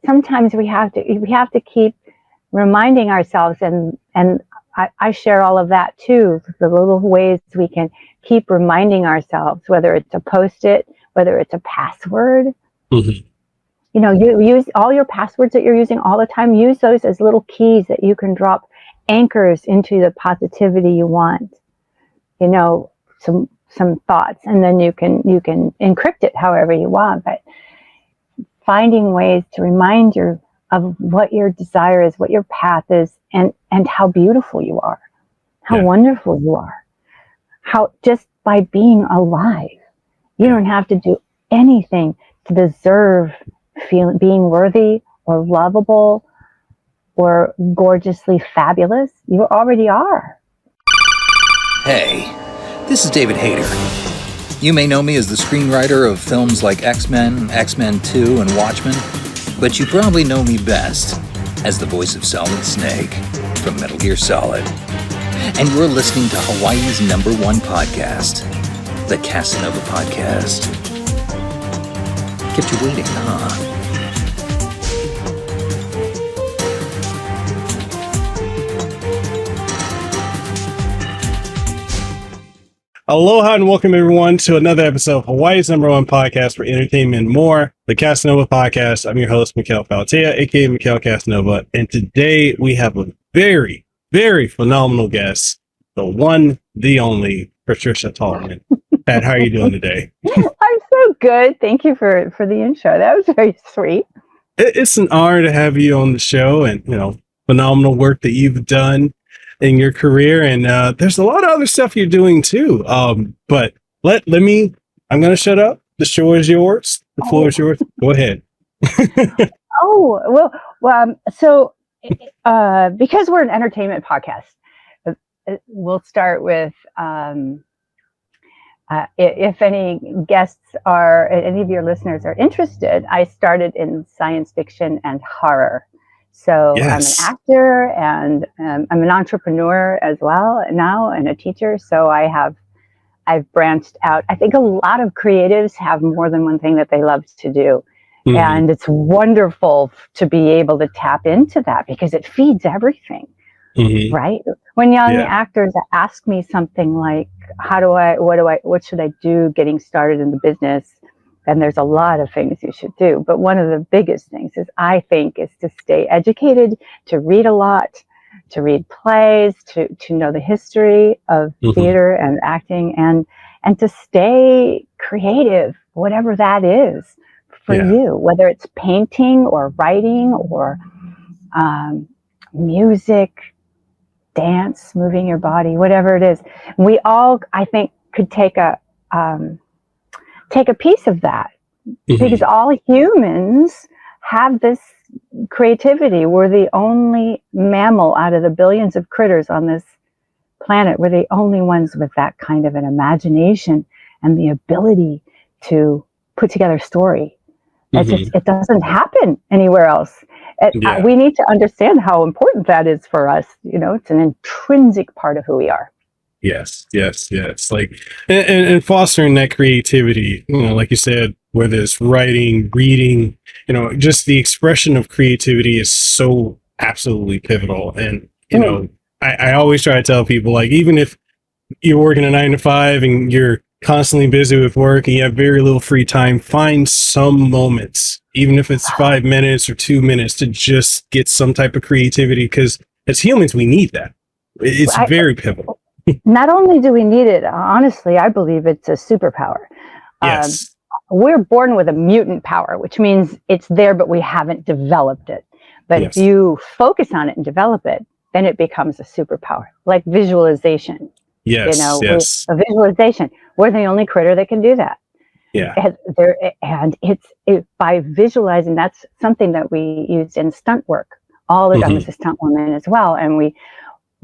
sometimes we have to keep reminding ourselves, and I share all of that too, the little ways we can keep reminding ourselves, whether it's a Post-it, whether it's a password. Mm-hmm. You know, you use all your passwords that you're using all the time, use those as little keys that you can drop anchors into the positivity you want. You know, some thoughts, and then you can encrypt it however you want, but finding ways to remind you of what your desire is, what your path is, and how beautiful you are, how wonderful you are, how just by being alive, you don't have to do anything to deserve being worthy or lovable or gorgeously fabulous. You already are. Hey, this is David Hayter. You may know me as the screenwriter of films like X-Men, X-Men 2, and Watchmen, but you probably know me best as the voice of Solid Snake from Metal Gear Solid. And you're listening to Hawaii's #1 podcast, the Kasanova Podcast. Kept you waiting, huh? Aloha and welcome everyone to another episode of Hawaii's #1 podcast for entertainment and more, the Kasanova Podcast. I'm your host, Mekel aka Mekel Kasanova, and today we have a very, very phenomenal guest, the one, the only, Patricia Tallman. Pat, how are you doing today? I'm so good. Thank you for the intro. That was very sweet. It's an honor to have you on the show, and phenomenal work that you've done in your career, and there's a lot of other stuff you're doing too. But I'm going to shut up. The show is yours. The floor is yours. Go ahead. So because we're an entertainment podcast, we'll start with if any of your listeners are interested. I started in science fiction and horror. So yes. I'm an actor, and I'm an entrepreneur as well now, and a teacher. So I've branched out. I think a lot of creatives have more than one thing that they love to do. Mm-hmm. And it's wonderful to be able to tap into that because it feeds everything, right? When young actors ask me something like, what should I do getting started in the business? And there's a lot of things you should do. But one of the biggest things is to stay educated, to read a lot, to read plays, to know the history of theater and acting, and to stay creative, whatever that is for you, whether it's painting or writing or music, dance, moving your body, whatever it is. We all, I think, could take a piece of that, because all humans have this creativity. We're the only mammal out of the billions of critters on this planet. We're the only ones with that kind of an imagination and the ability to put together a story. It doesn't happen anywhere else. We need to understand how important that is for us. It's an intrinsic part of who we are. Yes. Like, and fostering that creativity, like you said, whether it's writing, reading, just the expression of creativity is so absolutely pivotal. And, I always try to tell people, like, even if you're working a 9-to-5 and you're constantly busy with work and you have very little free time, find some moments, even if it's 5 minutes or 2 minutes, to just get some type of creativity, because as humans, we need that. It's very pivotal. Not only do we need it, honestly, I believe it's a superpower. Yes. We're born with a mutant power, which means it's there, but we haven't developed it. But if you focus on it and develop it, then it becomes a superpower, like visualization. Yes. A visualization. We're the only critter that can do that. Yeah. And it's by visualizing, that's something that we use in stunt work. All the time, as a stunt woman as well. And we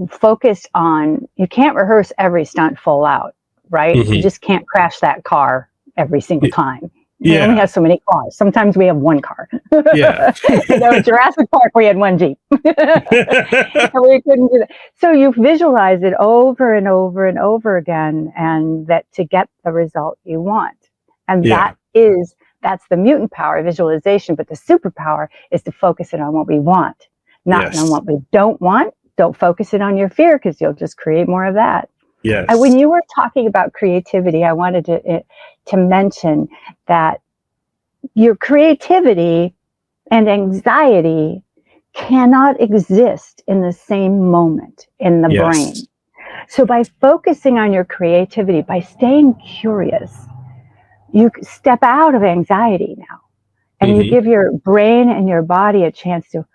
focused on, you can't rehearse every stunt full out, right? You just can't crash that car every single time. We only have so many cars. Sometimes we have one car. Jurassic Park, we had one Jeep. We couldn't do that. So you visualize it over and over and over again, and that to get the result you want. And that is that's the mutant power, visualization. But the superpower is to focus it on what we want, not on what we don't want. Don't focus it on your fear, because you'll just create more of that. Yes. And when you were talking about creativity, I wanted to mention that your creativity and anxiety cannot exist in the same moment in the brain. So by focusing on your creativity, by staying curious, you step out of anxiety now, and you give your brain and your body a chance to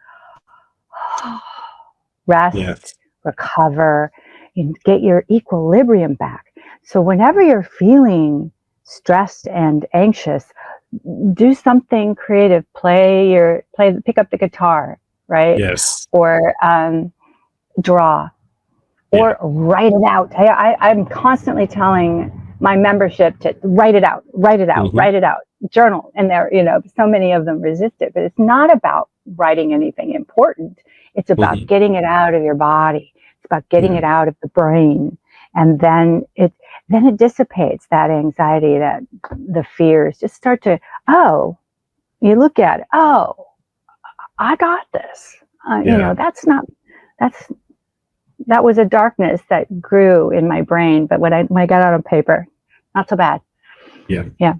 rest, recover, and get your equilibrium back. So whenever you're feeling stressed and anxious, do something creative. Pick up the guitar, right? Yes. Or draw, or write it out. I'm constantly telling my membership to write it out, write it out, journal. And there, so many of them resist it, but it's not about writing anything important. It's about getting it out of your body. It's about getting it out of the brain. And then it dissipates, that anxiety, that the fears just start to, you look at it, I got this. That was a darkness that grew in my brain, but when I got out on paper, not so bad. Yeah.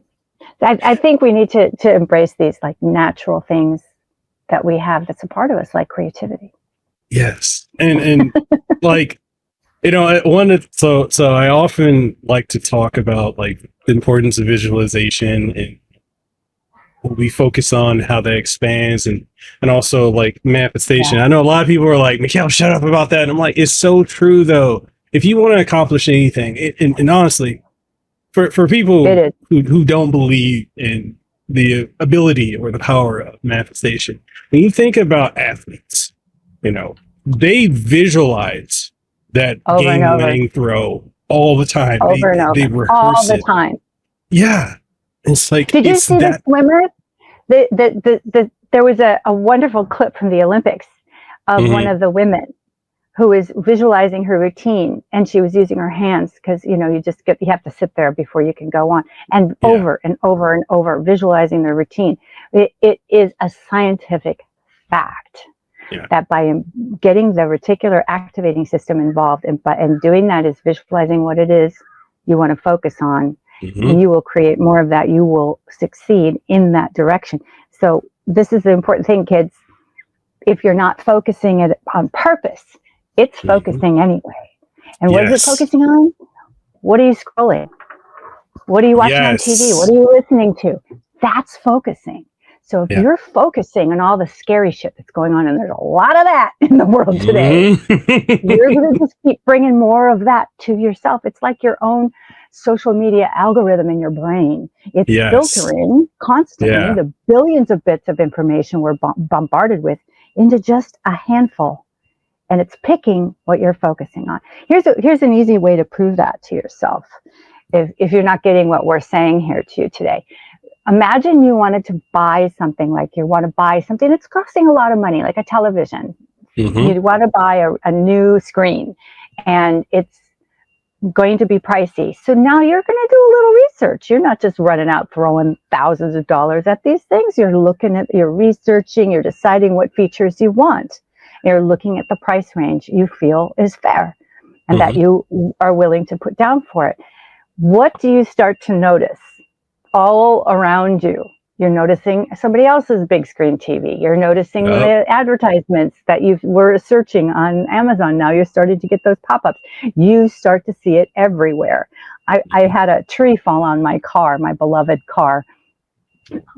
I think we need to embrace these like natural things that we have that's a part of us, like creativity. Yes. And like, so I often like to talk about like the importance of visualization and what we focus on, how that expands, and also like manifestation. I know a lot of people are like, Mekel, shut up about that. And I'm like, it's so true though. If you want to accomplish anything, and honestly, for people who don't believe in the ability or the power of manifestation, when you think about athletes, they visualize that game-winning throw all the time. They rehearse all the time. Yeah. It's like, did you see the swimmer? There was a wonderful clip from the Olympics of one of the women who was visualizing her routine, and she was using her hands because, you have to sit there before you can go on, and over and over and over visualizing the routine. It is a scientific fact that by getting the reticular activating system involved, and doing that is visualizing what it is you want to focus on, you will create more of that. You will succeed in that direction. So this is the important thing, kids. If you're not focusing it on purpose, it's focusing anyway. And what is it focusing on? What are you scrolling? What are you watching on TV? What are you listening to? That's focusing. So if you're focusing on all the scary shit that's going on, and there's a lot of that in the world today, you're going to just keep bringing more of that to yourself. It's like your own social media algorithm in your brain. It's filtering constantly the billions of bits of information we're bombarded with into just a handful. And it's picking what you're focusing on. Here's an easy way to prove that to yourself. If you're not getting what we're saying here to you today, imagine you wanted to buy something, like you want to buy something that's costing a lot of money, like a television. You want to buy a new screen, and it's going to be pricey. So now you're going to do a little research. You're not just running out throwing thousands of dollars at these things. You're researching, you're deciding what features you want. You're looking at the price range you feel is fair and that you are willing to put down for it. What do you start to notice all around you? You're noticing somebody else's big screen TV. You're noticing the advertisements that you were searching on Amazon. Now you're starting to get those pop-ups. You start to see it everywhere. I had a tree fall on my car, my beloved car.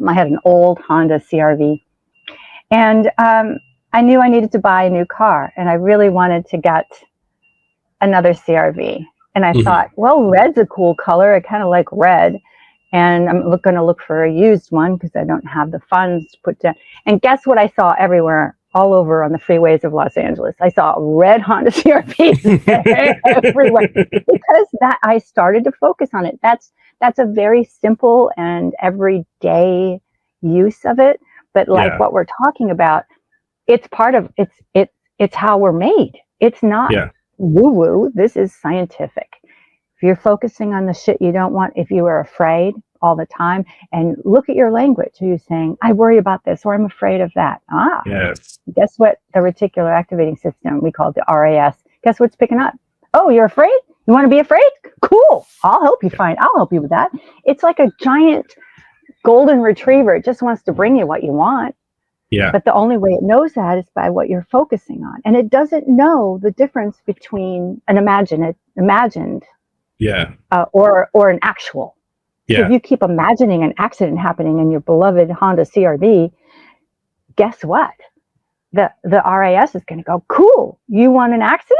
I had an old Honda CR-V. And I knew I needed to buy a new car. And I really wanted to get another CR-V. And I thought, well, red's a cool color. I kind of like red. And I'm going to look for a used one because I don't have the funds to put down. And guess what I saw everywhere, all over on the freeways of Los Angeles? I saw red Honda CR-Vs everywhere because I started to focus on it. That's a very simple and everyday use of it. But like what we're talking about, it's part of it's how we're made. It's not woo-woo. This is scientific. If you're focusing on the shit you don't want, if you are afraid, all the time, and look at your language. Are you saying, I worry about this, or I'm afraid of that? Yes. Guess what? The reticular activating system, we call it the RAS. Guess what's picking up? Oh, you're afraid? You want to be afraid? Cool. I'll help you with that. It's like a giant golden retriever. It just wants to bring you what you want. Yeah. But the only way it knows that is by what you're focusing on. And it doesn't know the difference between an imagined or an actual. Yeah. So if you keep imagining an accident happening in your beloved Honda CRV, guess what? The RAS is going to go, cool. You want an accident?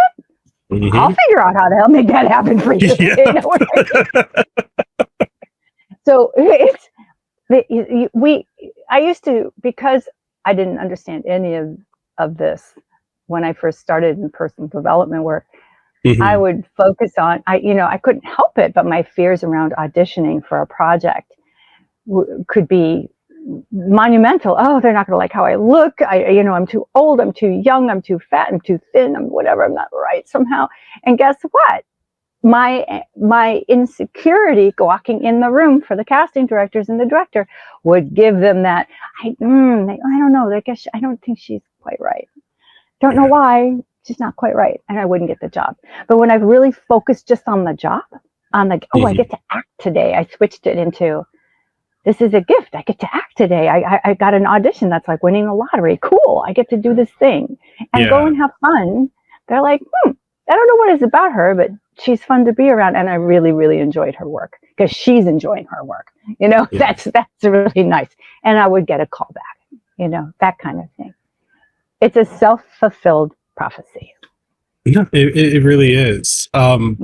Mm-hmm. I'll figure out how to help make that happen for you. Yeah. You know what I mean? So I used to, because I didn't understand any of this when I first started in personal development work, Mm-hmm. I would focus on, I couldn't help it, but my fears around auditioning for a project could be monumental. Oh, they're not going to like how I look. I'm too old. I'm too young. I'm too fat. I'm too thin. I'm whatever. I'm not right somehow. And guess what? My insecurity walking in the room for the casting directors and the director would give them that. I don't know. I don't think she's quite right. Don't know why. She's not quite right. And I wouldn't get the job. But when I've really focused just on the job, on the, I get to act today. I switched it into, this is a gift. I get to act today. I got an audition that's like winning the lottery. Cool. I get to do this thing and go and have fun. They're like, I don't know what it's about her, but she's fun to be around. And I really, really enjoyed her work because she's enjoying her work. That's really nice. And I would get a call back, that kind of thing. It's a self-fulfilled prophecy. Yeah, it really is. So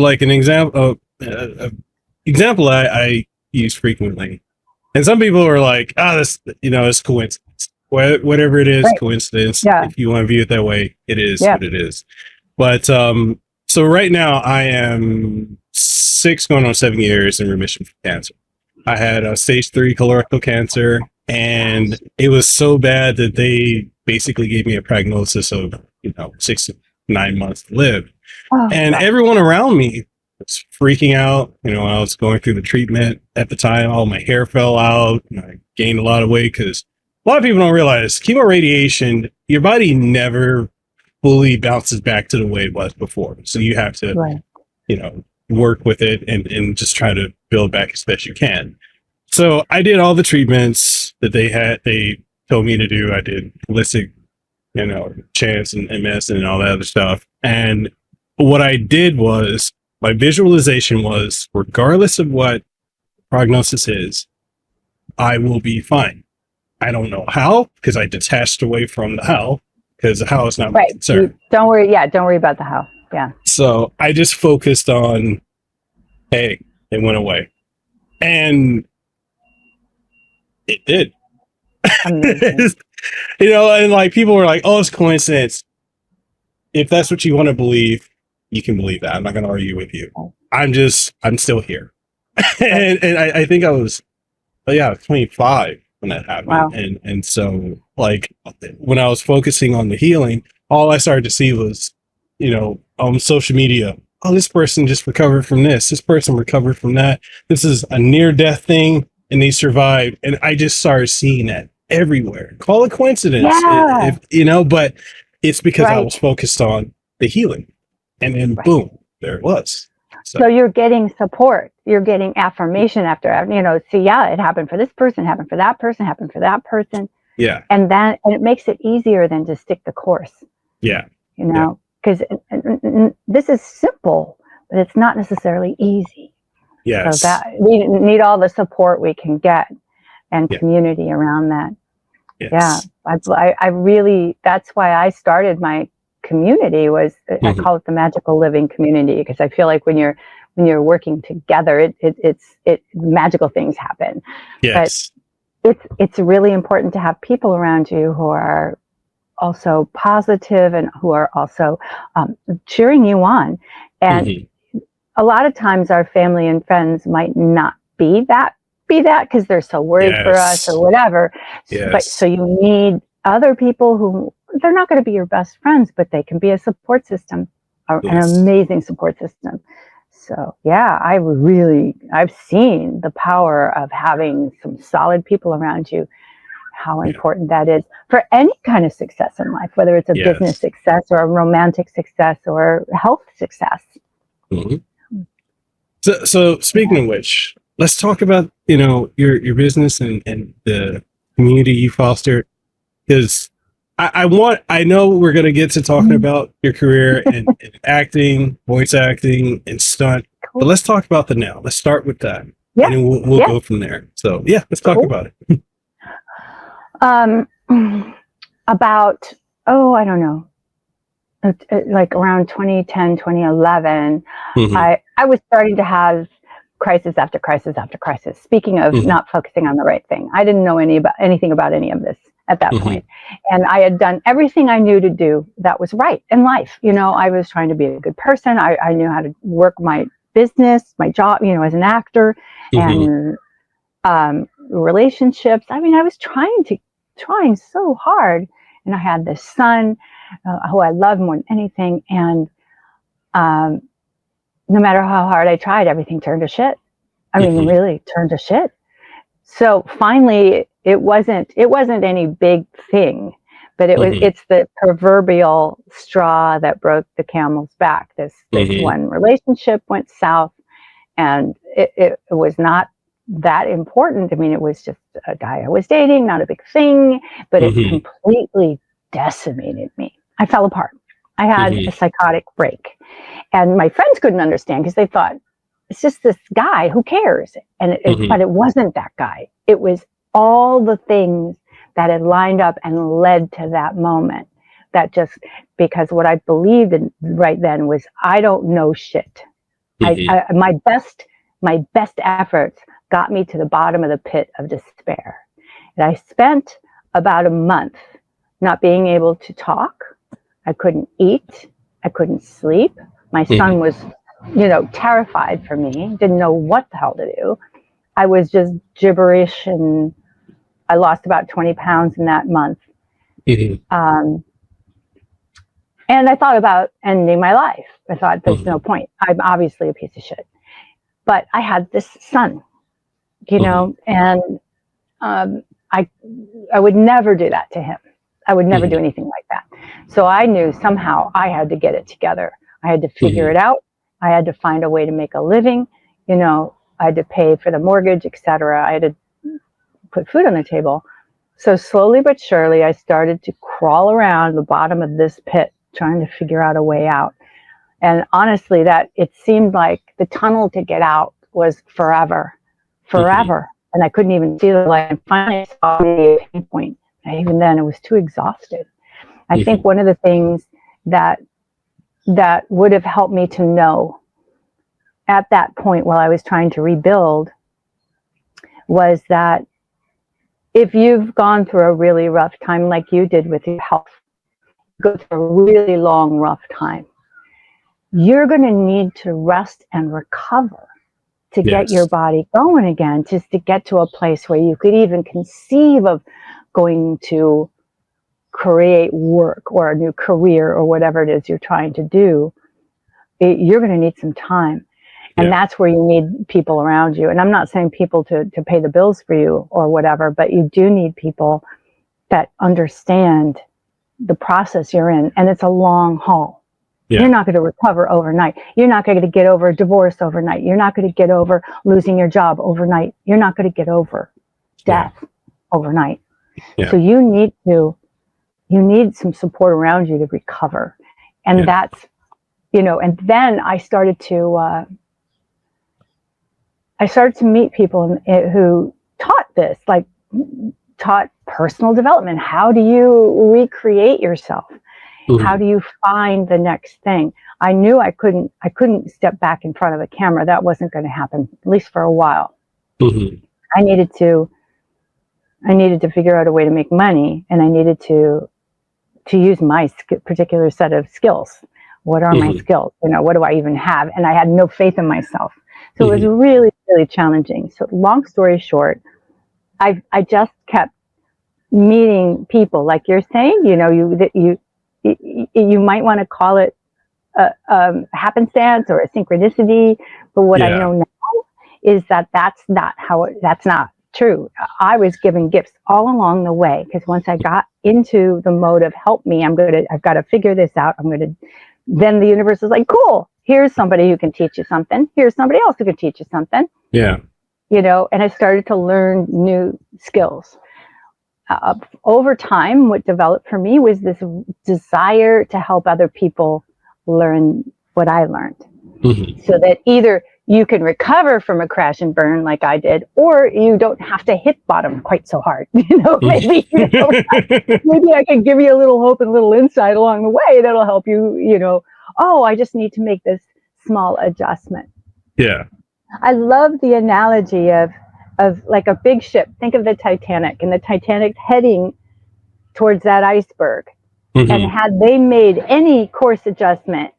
like an example I use frequently, and some people are like, this, it's coincidence. Whatever it is, coincidence. Yeah. If you want to view it that way, it is what it is. But so right now I am 6 going on 7 years in remission from cancer. I had a stage 3 colorectal cancer, and it was so bad that they basically gave me a prognosis of 6 to 9 months to live. And everyone around me was freaking out. I was going through the treatment at the time. All my hair fell out. I gained a lot of weight because a lot of people don't realize chemo radiation, your body never fully bounces back to the way it was before. So you have to, work with it and just try to build back as best you can. So I did all the treatments that they told me to do. I did holistic, chants and MS and all that other stuff. And what I did was, my visualization was, regardless of what prognosis is, I will be fine. I don't know how, because I detached away from the how, because the how is not my concern. Don't worry. Yeah, don't worry about the how. Yeah. So I just focused on, hey, it went away. And it did. And like people were like, it's coincidence. If that's what you want to believe, you can believe that. I'm not going to argue with you. I'm still here. and I think I was 25 when that happened. Wow. And so like when I was focusing on the healing, all I started to see was, on social media, this person just recovered from this person recovered from that. This is a near-death thing and they survived. And I just started seeing that everywhere. Call it coincidence, but it's because I was focused on the healing. And then boom, there it was. So you're getting support. You're getting affirmation after, it happened for this person, happened for that person, happened for that person. Yeah. And it makes it easier than to stick the course. Yeah. Because this is simple, but it's not necessarily easy. Yes. So that we need all the support we can get and community around that. Yes. Yeah. I really, that's why I started my community was, I call it the magical living community, because I feel like when you're working together, it's magical things happen. Yes. But it's really important to have people around you who are also positive and who are also cheering you on. And a lot of times our family and friends might not be that because they're so worried for us or whatever. But so you need other people who, they're not going to be your best friends, but they can be a support system, an amazing support system. So yeah, I've seen the power of having some solid people around you, how important that is for any kind of success in life, whether it's a business success or a romantic success or health success. Mm-hmm. So speaking of which, let's talk about, your business and the community you foster, because I know we're going to get to talking about your career and acting, voice acting, and stunt, but let's talk about the now. Let's start with that, and then we'll go from there. So let's talk about it. About, I don't know, like around 2010, 2011, I was starting to have crisis after crisis after crisis. Speaking of not focusing on the right thing, I didn't know anything about any of this at that point. And I had done everything I knew to do that was right in life. I was trying to be a good person. I knew how to work my business, my job, as an actor, and relationships. I mean, I was trying so hard. And I had this son who I loved more than anything. And no matter how hard I tried, everything turned to shit. I mean, really turned to shit. So finally, it wasn't any big thing, but it's the proverbial straw that broke the camel's back. This one relationship went south, and it was not that important. I mean, it was just a guy I was dating, not a big thing, but it completely decimated me. I fell apart. I had a psychotic break, and my friends couldn't understand because they thought, it's just this guy, who cares? And but it wasn't that guy. It was all the things that had lined up and led to that moment. That just, because what I believed in right then was, I don't know shit. My best efforts got me to the bottom of the pit of despair. And I spent about a month not being able to talk. I couldn't eat. I couldn't sleep. My son was, terrified for me, didn't know what the hell to do. I was just gibberish, and I lost about 20 pounds in that month. And I thought about ending my life. I thought, there's no point. I'm obviously a piece of shit. But I had this son, and I would never do that to him. I would never do anything like that. So I knew somehow I had to get it together. I had to figure it out. I had to find a way to make a living. I had to pay for the mortgage, etc. I had to put food on the table. So slowly but surely, I started to crawl around the bottom of this pit, trying to figure out a way out. And honestly, that it seemed like the tunnel to get out was forever. And I couldn't even see the light. And finally, I saw the pain point. And even then, I was too exhausted. I think one of the things that would have helped me to know at that point, while I was trying to rebuild, was that if you've gone through a really rough time, like you did with your health, go through a really long, rough time, you're going to need to rest and recover to get your body going again, just to get to a place where you could even conceive of going to create work or a new career or whatever it is you're trying to do. You're going to need some time. And that's where you need people around you. And I'm not saying people to pay the bills for you or whatever, but you do need people that understand the process you're in. And it's a long haul. You're not going to recover overnight. You're not going to get over a divorce overnight. You're not going to get over losing your job overnight. You're not going to get over death overnight. So you need some support around you to recover. And that's, and then I started to meet people who taught personal development. How do you recreate yourself? How do you find the next thing? I knew I couldn't step back in front of the camera. That wasn't going to happen, at least for a while. I needed to figure out a way to make money, and I needed to use my particular set of skills. What are my skills? What do I even have? And I had no faith in myself. So it was really, really challenging. So long story short, I just kept meeting people, like you're saying, you might want to call it happenstance or a synchronicity. But what I know now is that that's not true. I was given gifts all along the way, because once I got into the mode of help me, I've got to figure this out. Then the universe is like, cool, here's somebody who can teach you something. Here's somebody else who can teach you something. Yeah. You know, and I started to learn new skills. Over time, what developed for me was this desire to help other people learn what I learned. Mm-hmm. So that either you can recover from a crash and burn like I did, or you don't have to hit bottom quite so hard. You know, maybe I can give you a little hope and a little insight along the way that'll help you, you know, oh, I just need to make this small adjustment. Yeah. I love the analogy of like a big ship. Think of the Titanic, and the Titanic's heading towards that iceberg. Mm-hmm. And had they made any course adjustment,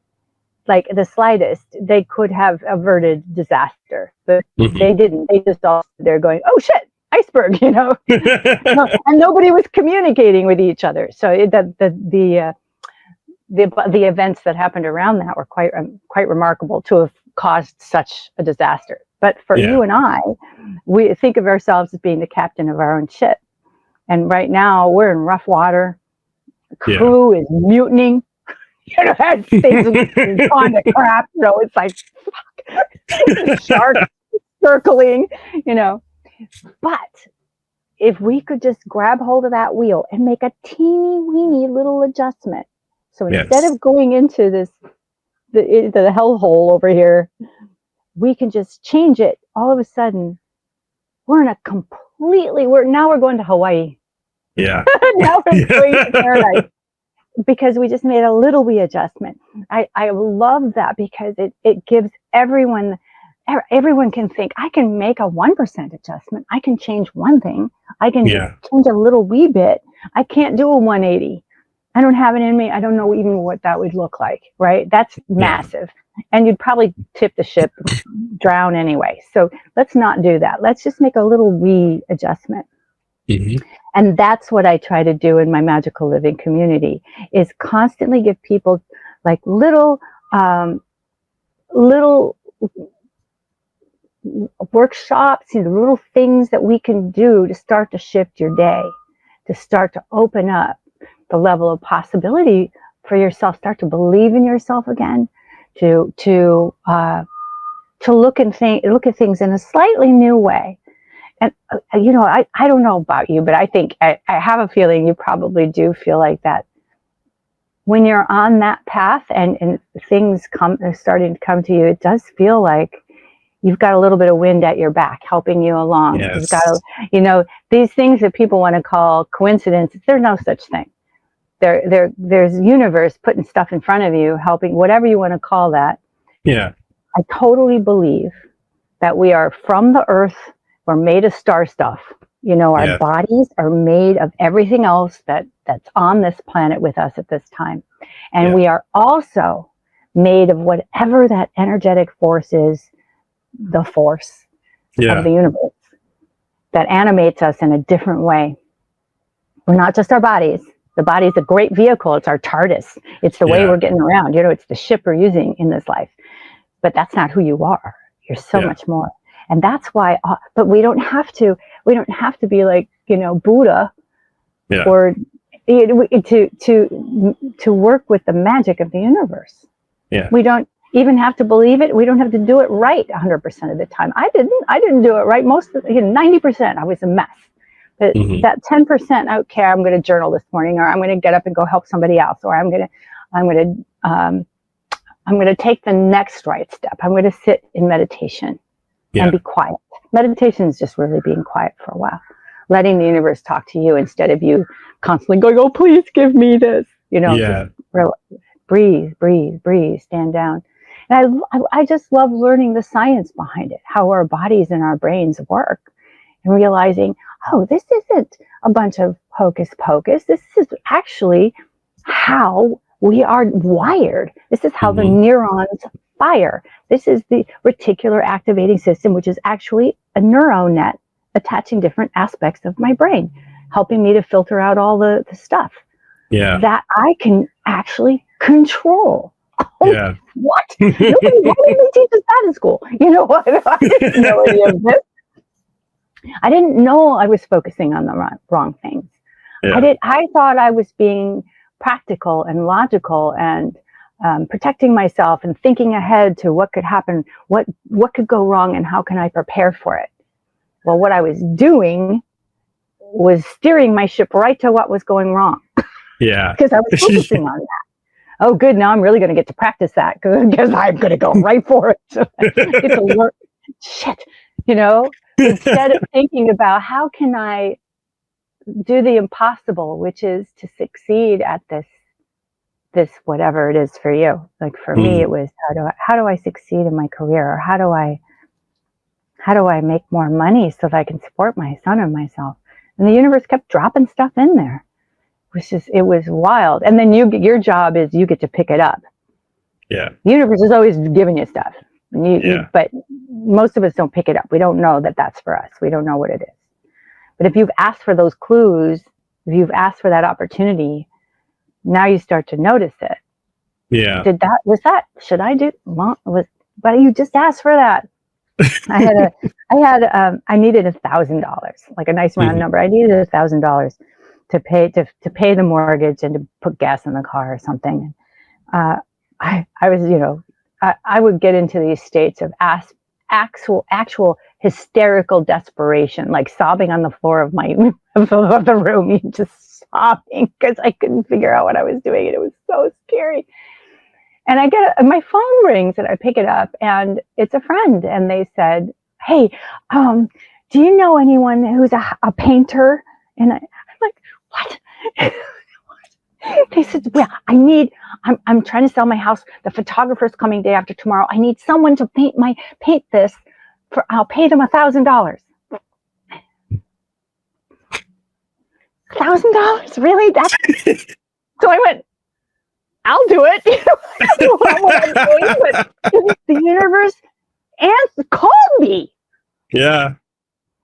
like the slightest, they could have averted disaster. But they didn't. They just all stood there going, oh shit, iceberg, you know. And nobody was communicating with each other. So the events that happened around that were quite remarkable to have caused such a disaster. But for you and I, we think of ourselves as being the captain of our own ship. And right now we're in rough water. The crew is mutinying. You know, that things are gone to crap. You know, it's like, fuck, sharks circling, you know. But if we could just grab hold of that wheel and make a teeny weeny little adjustment. So instead of going into the hellhole over here, we can just change it. All of a sudden, we're going to Hawaii. Yeah. Now we're going to paradise. Because we just made a little wee adjustment. I love that, because it gives everyone can think, I can make a 1% adjustment. I can change one thing. I can change a little wee bit. I can't do a 180. I don't have it in me. I don't know even what that would look like, right? That's massive. And you'd probably tip the ship, drown anyway. So let's not do that. Let's just make a little wee adjustment. Mm-hmm. And that's what I try to do in my magical living community, is constantly give people like little workshops, you know, little things that we can do to start to shift your day, to start to open up the level of possibility for yourself, start to believe in yourself again, to look at things in a slightly new way. And, you know, I don't know about you, but I think I have a feeling you probably do feel like that. When you're on that path and things are starting to come to you, it does feel like you've got a little bit of wind at your back helping you along. Yes. You've got, you know, these things that people want to call coincidences, there's no such thing. There's universe putting stuff in front of you, helping, whatever you want to call that. Yeah. I totally believe that we are from the earth. We're made of star stuff. You know, our bodies are made of everything else that's on this planet with us at this time. And we are also made of whatever that energetic force is, the force of the universe that animates us in a different way. We're not just our bodies. The body is a great vehicle. It's our TARDIS. It's the way we're getting around. You know, it's the ship we're using in this life. But that's not who you are. You're so much more. And that's why, but we don't have to be like, you know, Buddha or to work with the magic of the universe. Yeah. We don't even have to believe it. We don't have to do it right 100% of the time. I didn't do it right. 90%, I was a mess. But that 10%, okay, I'm going to journal this morning, or I'm going to get up and go help somebody else, or I'm going to take the next right step. I'm going to sit in meditation. And be quiet. Meditation is just really being quiet for a while, letting the universe talk to you instead of you constantly going, "Oh, please give me this." You know, just breathe, stand down. And I just love learning the science behind it, how our bodies and our brains work, and realizing, oh, this isn't a bunch of hocus pocus. This is actually how we are wired. This is how the neurons fire. This is the reticular activating system, which is actually a neuron net attaching different aspects of my brain, helping me to filter out all the stuff that I can actually control. Yeah. What? Nobody, why didn't they teach us that in school? You know what? I didn't know any of this. I didn't know I was focusing on the wrong things. Yeah. I thought I was being practical and logical and protecting myself and thinking ahead to what could happen, what could go wrong, and how can I prepare for it. Well, what I was doing was steering my ship right to what was going wrong. Yeah. Because I was focusing on that. Oh, good. Now I'm really going to get to practice that because I'm going to go right for it. Get to learn. Shit. You know, instead of thinking about how can I do the impossible, which is to succeed at this whatever it is for you. Like for me, it was how do I succeed in my career, or how do I make more money so that I can support my son and myself. And the universe kept dropping stuff in there. It was wild. And then your job is you get to pick it up. Yeah. The universe is always giving you stuff. But most of us don't pick it up. We don't know that that's for us. We don't know what it is. But if you've asked for those clues, if you've asked for that opportunity, now you start to notice it. Yeah. Should I do? Well, but you just asked for that. I needed $1,000, like a nice round number. I needed $1,000 to pay the mortgage and to put gas in the car or something. I was, I would get into these states of actual hysterical desperation, like sobbing on the floor of the room, just sobbing because I couldn't figure out what I was doing, and it was so scary. And my phone rings, and I pick it up, and it's a friend, and they said, "Hey, do you know anyone who's a painter?" And I'm like, "What?" They said, "Well, I'm trying to sell my house. The photographer's coming day after tomorrow. I need someone to paint this. I'll pay them $1,000." $1,000? Really? So I went, "I'll do it." I don't know what I'm doing, but the universe called me. Yeah.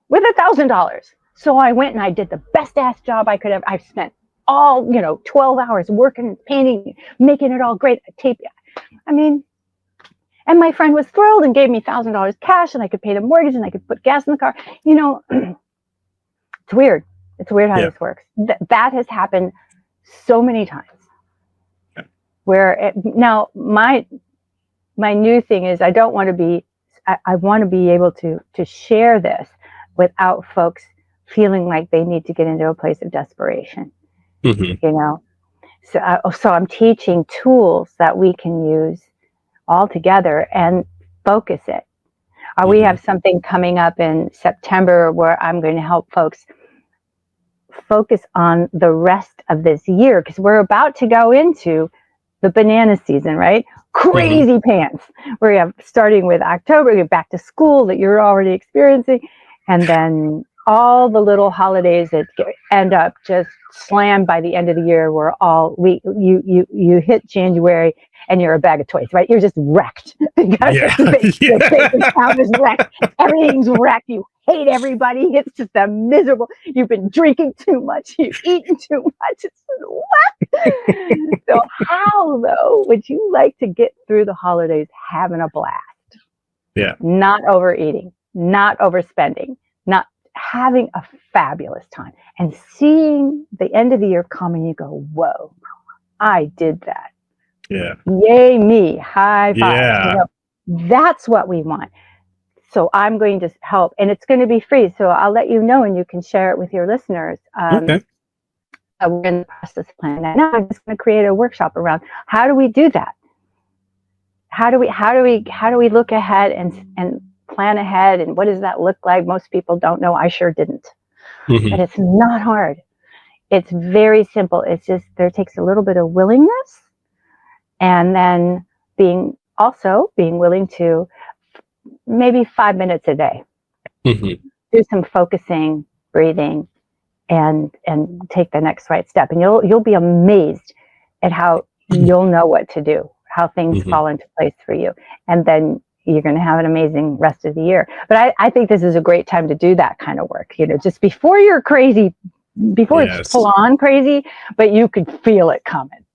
With $1,000. So I went and I did the best ass job I could have. I've spent all 12 hours working, painting, making it all great. And my friend was thrilled and gave me $1,000 cash, and I could pay the mortgage, and I could put gas in the car. It's weird. It's weird how this works. That has happened so many times. Now my new thing is I want to be able to share this without folks feeling like they need to get into a place of desperation. So I'm teaching tools that we can use all together and focus it. We have something coming up in September where I'm going to help folks focus on the rest of this year, because we're about to go into the banana season, right? Crazy pants. We have, starting with October, we get back to school that you're already experiencing, and then all the little holidays that end up just slammed by the end of the year. You hit January and you're a bag of toys, right? You're just wrecked because your bank account is wrecked. Everything's wrecked. You hate everybody. It's just a miserable. You've been drinking too much. You've eaten too much. It's what? So how though would you like to get through the holidays having a blast? Yeah. Not overeating, not overspending, not having a fabulous time, and seeing the end of the year come and you go, whoa, I did that. Yeah. Yay me. High five. Yeah. That's what we want. So I'm going to help, and it's going to be free. So I'll let you know, and you can share it with your listeners. Okay. We're in the process of planning that. Now I'm just going to create a workshop around how do we do that? How do we look ahead and plan ahead, and what does that look like? Most people don't know. I sure didn't. But it's not hard. It's very simple. It's just there takes a little bit of willingness, and then being willing to maybe 5 minutes a day do some focusing, breathing, and take the next right step, and you'll be amazed at how you'll know what to do, how things fall into place for you, and then you're going to have an amazing rest of the year. But I think this is a great time to do that kind of work, just before you're crazy, before it's full on crazy, but you could feel it coming.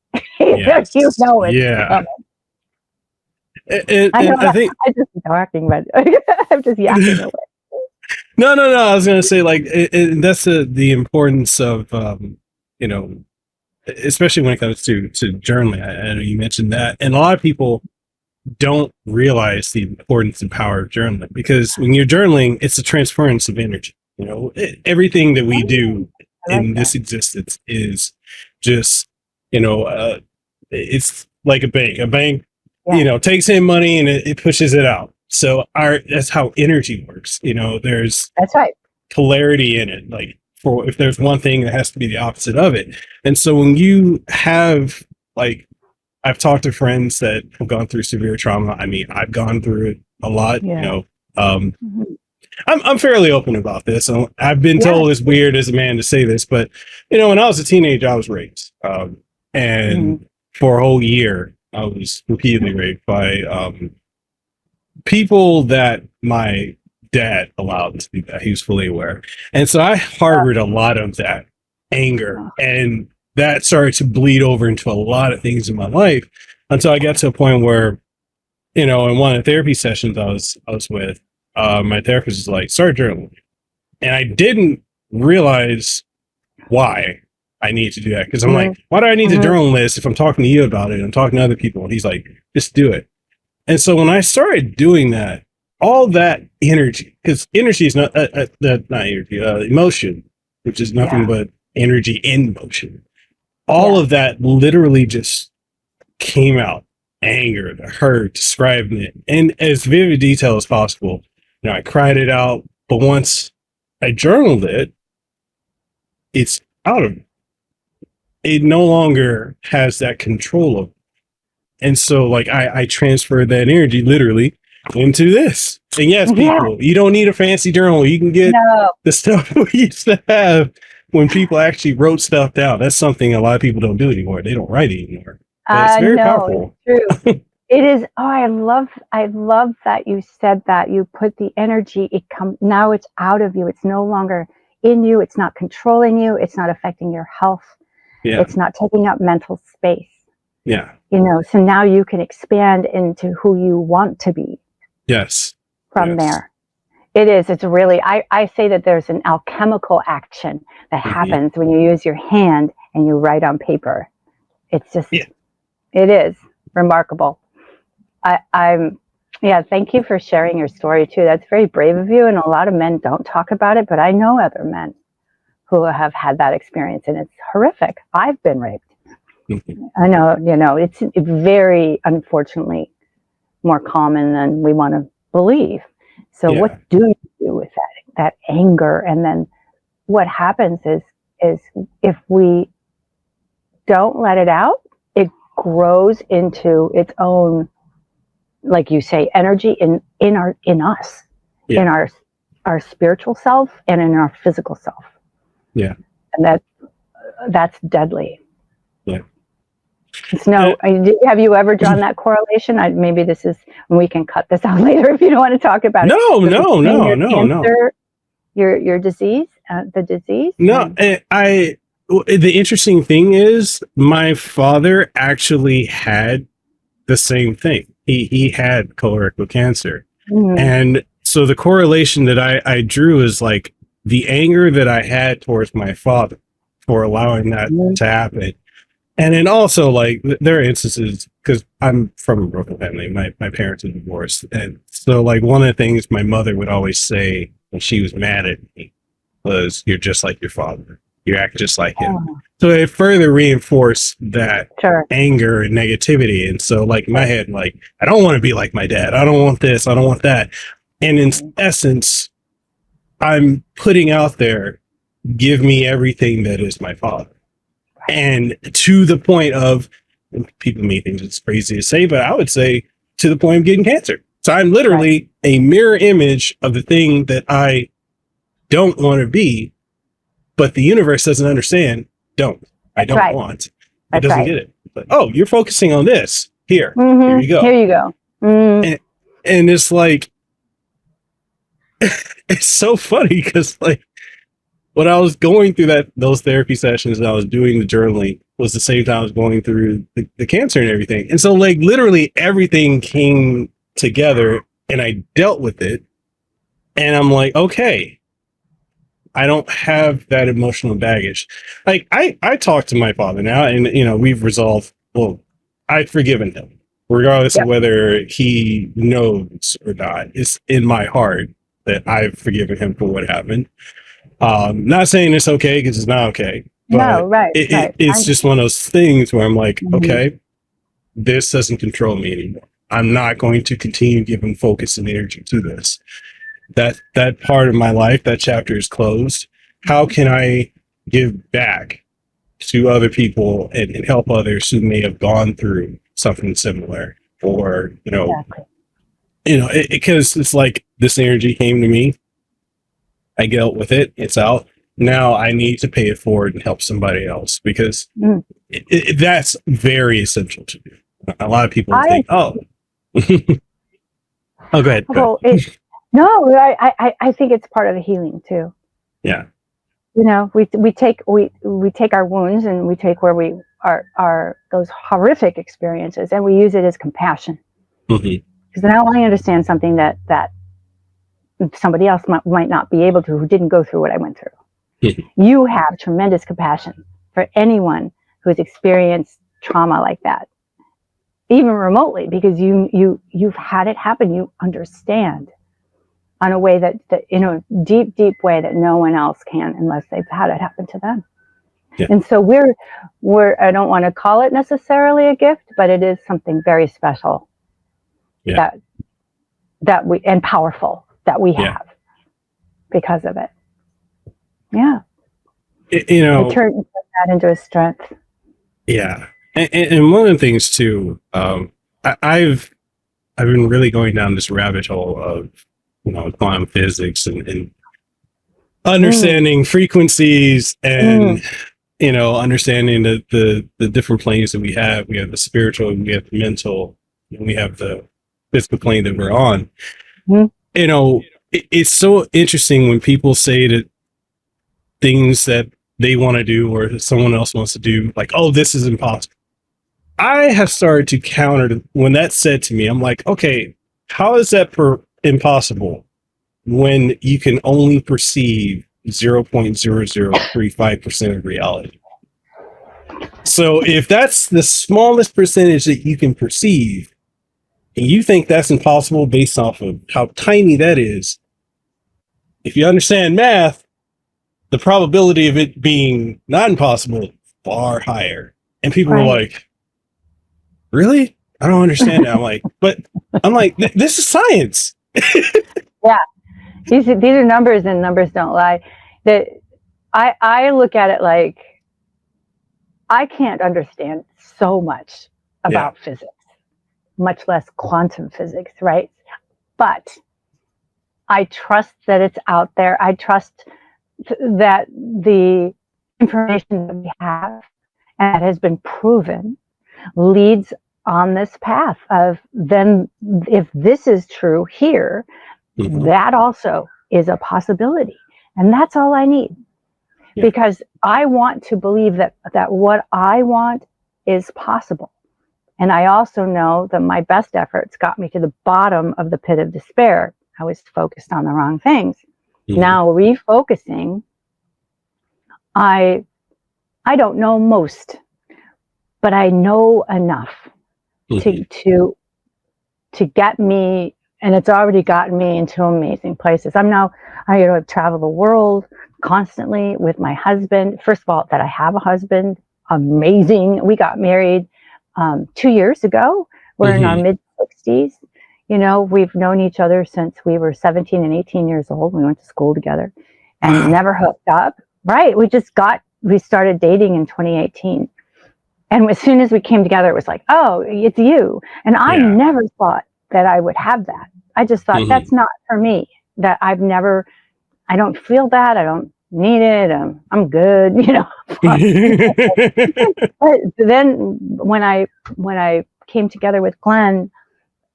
You know it's coming. I think I'm just talking, but I'm just yapping away. No. I was gonna say like that's the importance of you know, especially when it comes to journaling. I know you mentioned that, and a lot of people don't realize the importance and power of journaling, because when you're journaling, it's a transference of energy. You know, everything that we do in this existence is just, you know, it's like a bank. A bank, you know, takes in money and it pushes it out. So that's how energy works. You know, that's right, polarity in it. Like, for if there's one thing, that has to be the opposite of it. And so when you have, like, I've talked to friends that have gone through severe trauma. I mean, I've gone through it a lot. You know, I'm fairly open about this. I've been told it's weird as a man to say this, but you know, when I was a teenager, I was raped, and for a whole year, I was repeatedly raped by people that my dad allowed to do that. He was fully aware, and so I harbored a lot of that anger, and that started to bleed over into a lot of things in my life, until I got to a point where, you know, in one of the therapy sessions I was with, my therapist was like, start journaling. And I didn't realize why I need to do that. Because I'm like, why do I need to journal this if I'm talking to you about it? I'm talking to other people. And he's like, just do it. And so when I started doing that, all that energy, because energy is not energy, emotion, which is nothing but energy in motion. All of that literally just came out. Anger, the hurt, describing it in as vivid detail as possible. You know, I cried it out, but once I journaled it, it's out of me. It no longer has that control of it. And so, like, I transferred that energy literally into this. And yes, people, you don't need a fancy journal. You can get the stuff we used to have when people actually wrote stuff down. That's something a lot of people don't do anymore. They don't write anymore. It's very powerful. It's true. It is. Oh, I love that you said that. You put the energy, now it's out of you. It's no longer in you. It's not controlling you. It's not affecting your health. Yeah. It's not taking up mental space. Yeah. You know, so now you can expand into who you want to be. Yes. From there. It is. It's really, I say that there's an alchemical action that happens when you use your hand and you write on paper. It's just, it is remarkable. Thank you for sharing your story too. That's very brave of you. And a lot of men don't talk about it, but I know other men who have had that experience, and it's horrific. I've been raped. I know, you know, it's very, unfortunately, more common than we want to believe. So what do you do with that anger? And then what happens is if we don't let it out, it grows into its own, like you say, energy in us, in our spiritual self and in our physical self. Yeah. And that's deadly. Yeah. Have you ever drawn that correlation? Maybe this is, we can cut this out later if you don't want to talk about it. No. Your disease, the disease. No, the interesting thing is my father actually had the same thing. He had colorectal cancer. And so the correlation that I drew is like the anger that I had towards my father for allowing that to happen. And then also, like, there are instances, because I'm from a broken family, my parents are divorced. And so, like, one of the things my mother would always say when she was mad at me was, "You're just like your father. You act just like him." So it further reinforced that anger and negativity. And so, like, in my head, like, I don't want to be like my dad. I don't want this. I don't want that. And in essence, I'm putting out there, give me everything that is my father. And to the point of, people may think it's crazy to say, but I would say to the point of getting cancer. So I'm literally a mirror image of the thing that I don't want to be, but the universe doesn't understand. I don't want. It doesn't get it. But, oh, you're focusing on this. Here you go. Here you go. And it's like, it's so funny because, like, when I was going through those therapy sessions and I was doing the journaling was the same time I was going through the cancer and everything. And so like literally everything came together and I dealt with it. And I'm like, okay, I don't have that emotional baggage. Like I talk to my father now and, we've resolved, well, I've forgiven him regardless of whether he knows or not. It's in my heart that I've forgiven him for what happened. Not saying it's okay because it's not okay. But no, right. It's just one of those things where I'm like, okay, this doesn't control me anymore. I'm not going to continue giving focus and energy to this. That part of my life, that chapter is closed. How can I give back to other people and help others who may have gone through something similar? Or, because it's like this energy came to me. I dealt with it. It's out. Now I need to pay it forward and help somebody else because that's very essential to do. A lot of people think, oh, go ahead. Well, I think it's part of the healing too. Yeah. We take our wounds and we take where we are those horrific experiences and we use it as compassion. Because now I understand something that somebody else might not be able to, who didn't go through what I went through. You have tremendous compassion for anyone who has experienced trauma like that, even remotely, because you've had it happen. You understand on a way that in a deep way that no one else can unless they've had it happen to them. Yeah. And so we're I don't want to call it necessarily a gift, but it is something very special that we, and powerful, that we have because of it. Yeah. It turned that into a strength. Yeah. And one of the things too, I've been really going down this rabbit hole of, quantum physics and understanding frequencies and, understanding the different planes that we have. We have the spiritual, we have the mental, and we have the physical plane that we're on. It's so interesting when people say that things that they want to do or someone else wants to do, like, oh, this is impossible. I have started to counter when that's said to me. I'm like, okay, how is that impossible when you can only perceive 0.0035% of reality? So if that's the smallest percentage that you can perceive, and you think that's impossible based off of how tiny that is, if you understand math, the probability of it being not impossible is far higher. And people are like, really? I don't understand that. I'm like, this is science. Yeah. These are numbers, and numbers don't lie. That I look at it like I can't understand so much about physics, much less quantum physics, right? But I trust that it's out there. I trust that the information that we have and that has been proven leads on this path of, then if this is true here, that also is a possibility. And that's all I need. Because I want to believe that what I want is possible. And I also know that my best efforts got me to the bottom of the pit of despair. I was focused on the wrong things. Now refocusing, I don't know most, but I know enough to get me, and it's already gotten me into amazing places. I travel the world constantly with my husband. First of all, that I have a husband, amazing. We got married 2 years ago. We're in our mid-60s. We've known each other since we were 17 and 18 years old. We went to school together and never hooked up. Right. We started dating in 2018. And as soon as we came together, it was like, oh, it's you. And I never thought that I would have that. I just thought that's not for me. That I don't feel that. I don't need it. I'm good, But then when I came together with Glenn,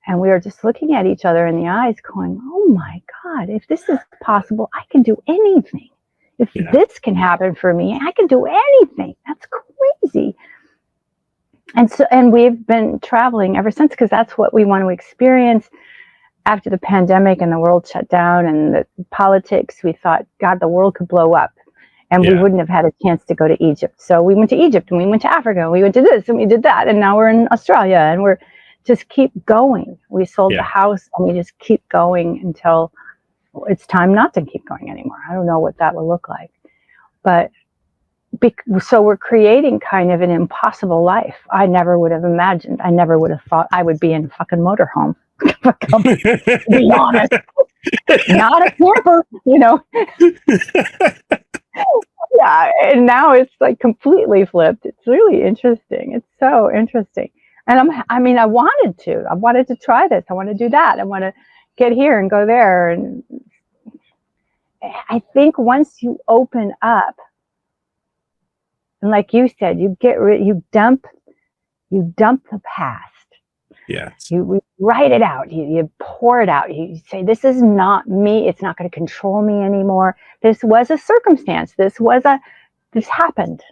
and we were just looking at each other in the eyes going, oh my God, if this is possible, I can do anything. If this can happen for me, I can do anything. That's crazy. And we've been traveling ever since, because that's what we want to experience. After the pandemic and the world shut down and the politics, we thought, God, the world could blow up and we wouldn't have had a chance to go to Egypt. So we went to Egypt and we went to Africa and we went to this and we did that. And now we're in Australia and we're just keep going. We sold the house and we just keep going until it's time not to keep going anymore. I don't know what that will look like. But so we're creating kind of an impossible life. I never would have imagined. I never would have thought I would be in a fucking motorhome. To be honest, not a camper, you know. Yeah, and now it's like completely flipped. It's really interesting. It's so interesting. And I wanted to try this. I want to do that. I want to get here and go there. And I think once you open up, and like you said, you dump the past. Yes. You write it out. You pour it out. You say, this is not me. It's not going to control me anymore. This was a circumstance. This happened.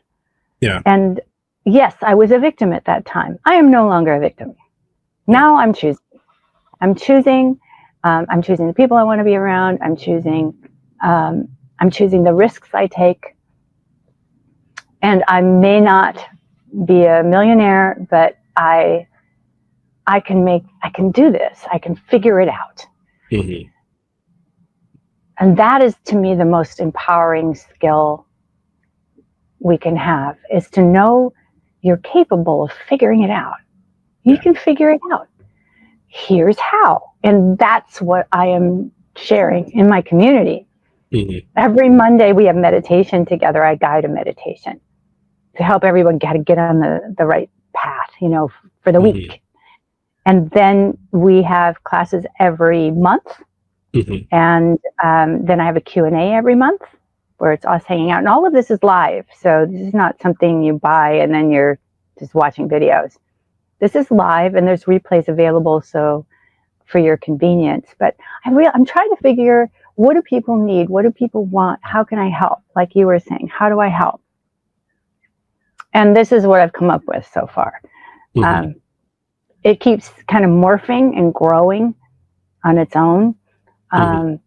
Yeah. And yes, I was a victim at that time. I am no longer a victim. Now I'm choosing. I'm choosing the people I want to be around. I'm choosing the risks I take. And I may not be a millionaire, but I can do this. I can figure it out. Mm-hmm. And that is, to me, the most empowering skill we can have, is to know you're capable of figuring it out. You can figure it out. Here's how. And that's what I am sharing in my community. Mm-hmm. Every Monday we have meditation together. I guide a meditation to help everyone get on the right path, you know, for the week. And then we have classes every month. Mm-hmm. And then I have a Q&A every month where it's us hanging out. And all of this is live. So this is not something you buy and then you're just watching videos. This is live and there's replays available, so for your convenience. But I'm trying to figure, what do people need? What do people want? How can I help? Like you were saying, how do I help? And this is what I've come up with so far. Mm-hmm. It keeps kind of morphing and growing on its own. But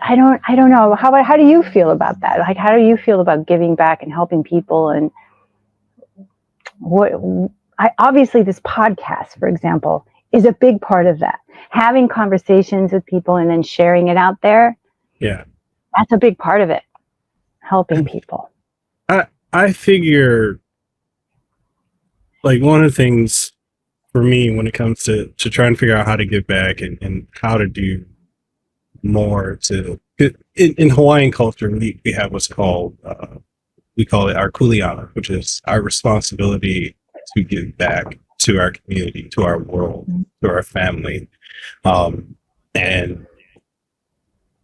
I don't know. How do you feel about that? Like, how do you feel about giving back and helping people? And obviously this podcast, for example, is a big part of that. Having conversations with people and then sharing it out there. Yeah. That's a big part of it. Helping people. I figure, like, one of the things for me when it comes to trying to figure out how to give back and how to do more in Hawaiian culture, we have what's called, we call it our kuleana, which is our responsibility to give back to our community, to our world, to our family. And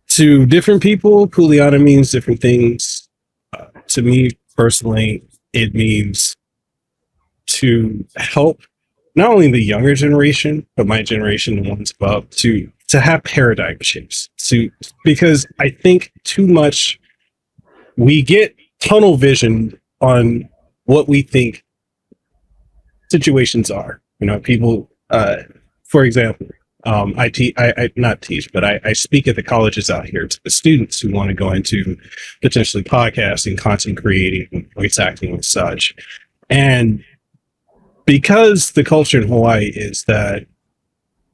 to different people, kuleana means different things. To me personally, it means to help not only the younger generation, but my generation, the ones above, to have paradigm shifts. Because I think too much we get tunnel vision on what we think situations are. You know, people, for example, I not teach, but I speak at the colleges out here to the students who want to go into potentially podcasting, content creating, voice acting and such. And because the culture in Hawaii is that,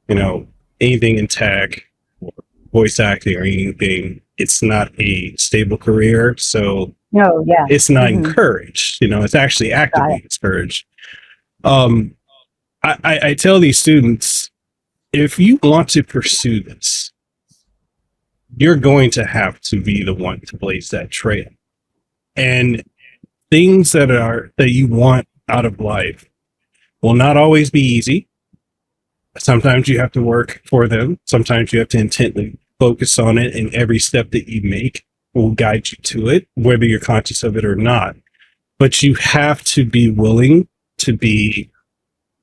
you know, anything in tech or voice acting or anything, it's not a stable career. So it's not encouraged, you know, it's actually actively discouraged. I tell these students, if you want to pursue this, you're going to have to be the one to blaze that trail. And things that you want out of life will not always be easy. Sometimes you have to work for them. Sometimes you have to intently focus on it, and every step that you make will guide you to it, whether you're conscious of it or not. But you have to be willing to be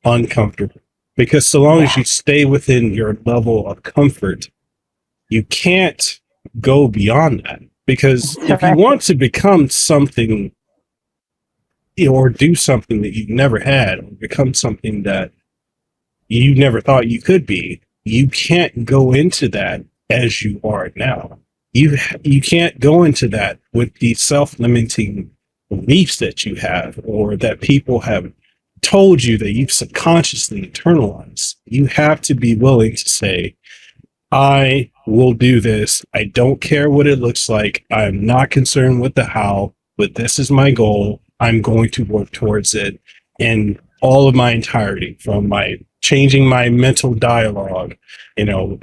uncomfortable, because so long as you stay within your level of comfort, you can't go beyond that. Because if you want to become something, or do something that you've never had, or become something that you never thought you could be, you can't go into that as you are now. You can't go into that with the self-limiting beliefs that you have, or that people have told you that you've subconsciously internalized. You have to be willing to say, I will do this. I don't care what it looks like. I'm not concerned with the how, but this is my goal. I'm going to work towards it in all of my entirety, from my changing my mental dialogue,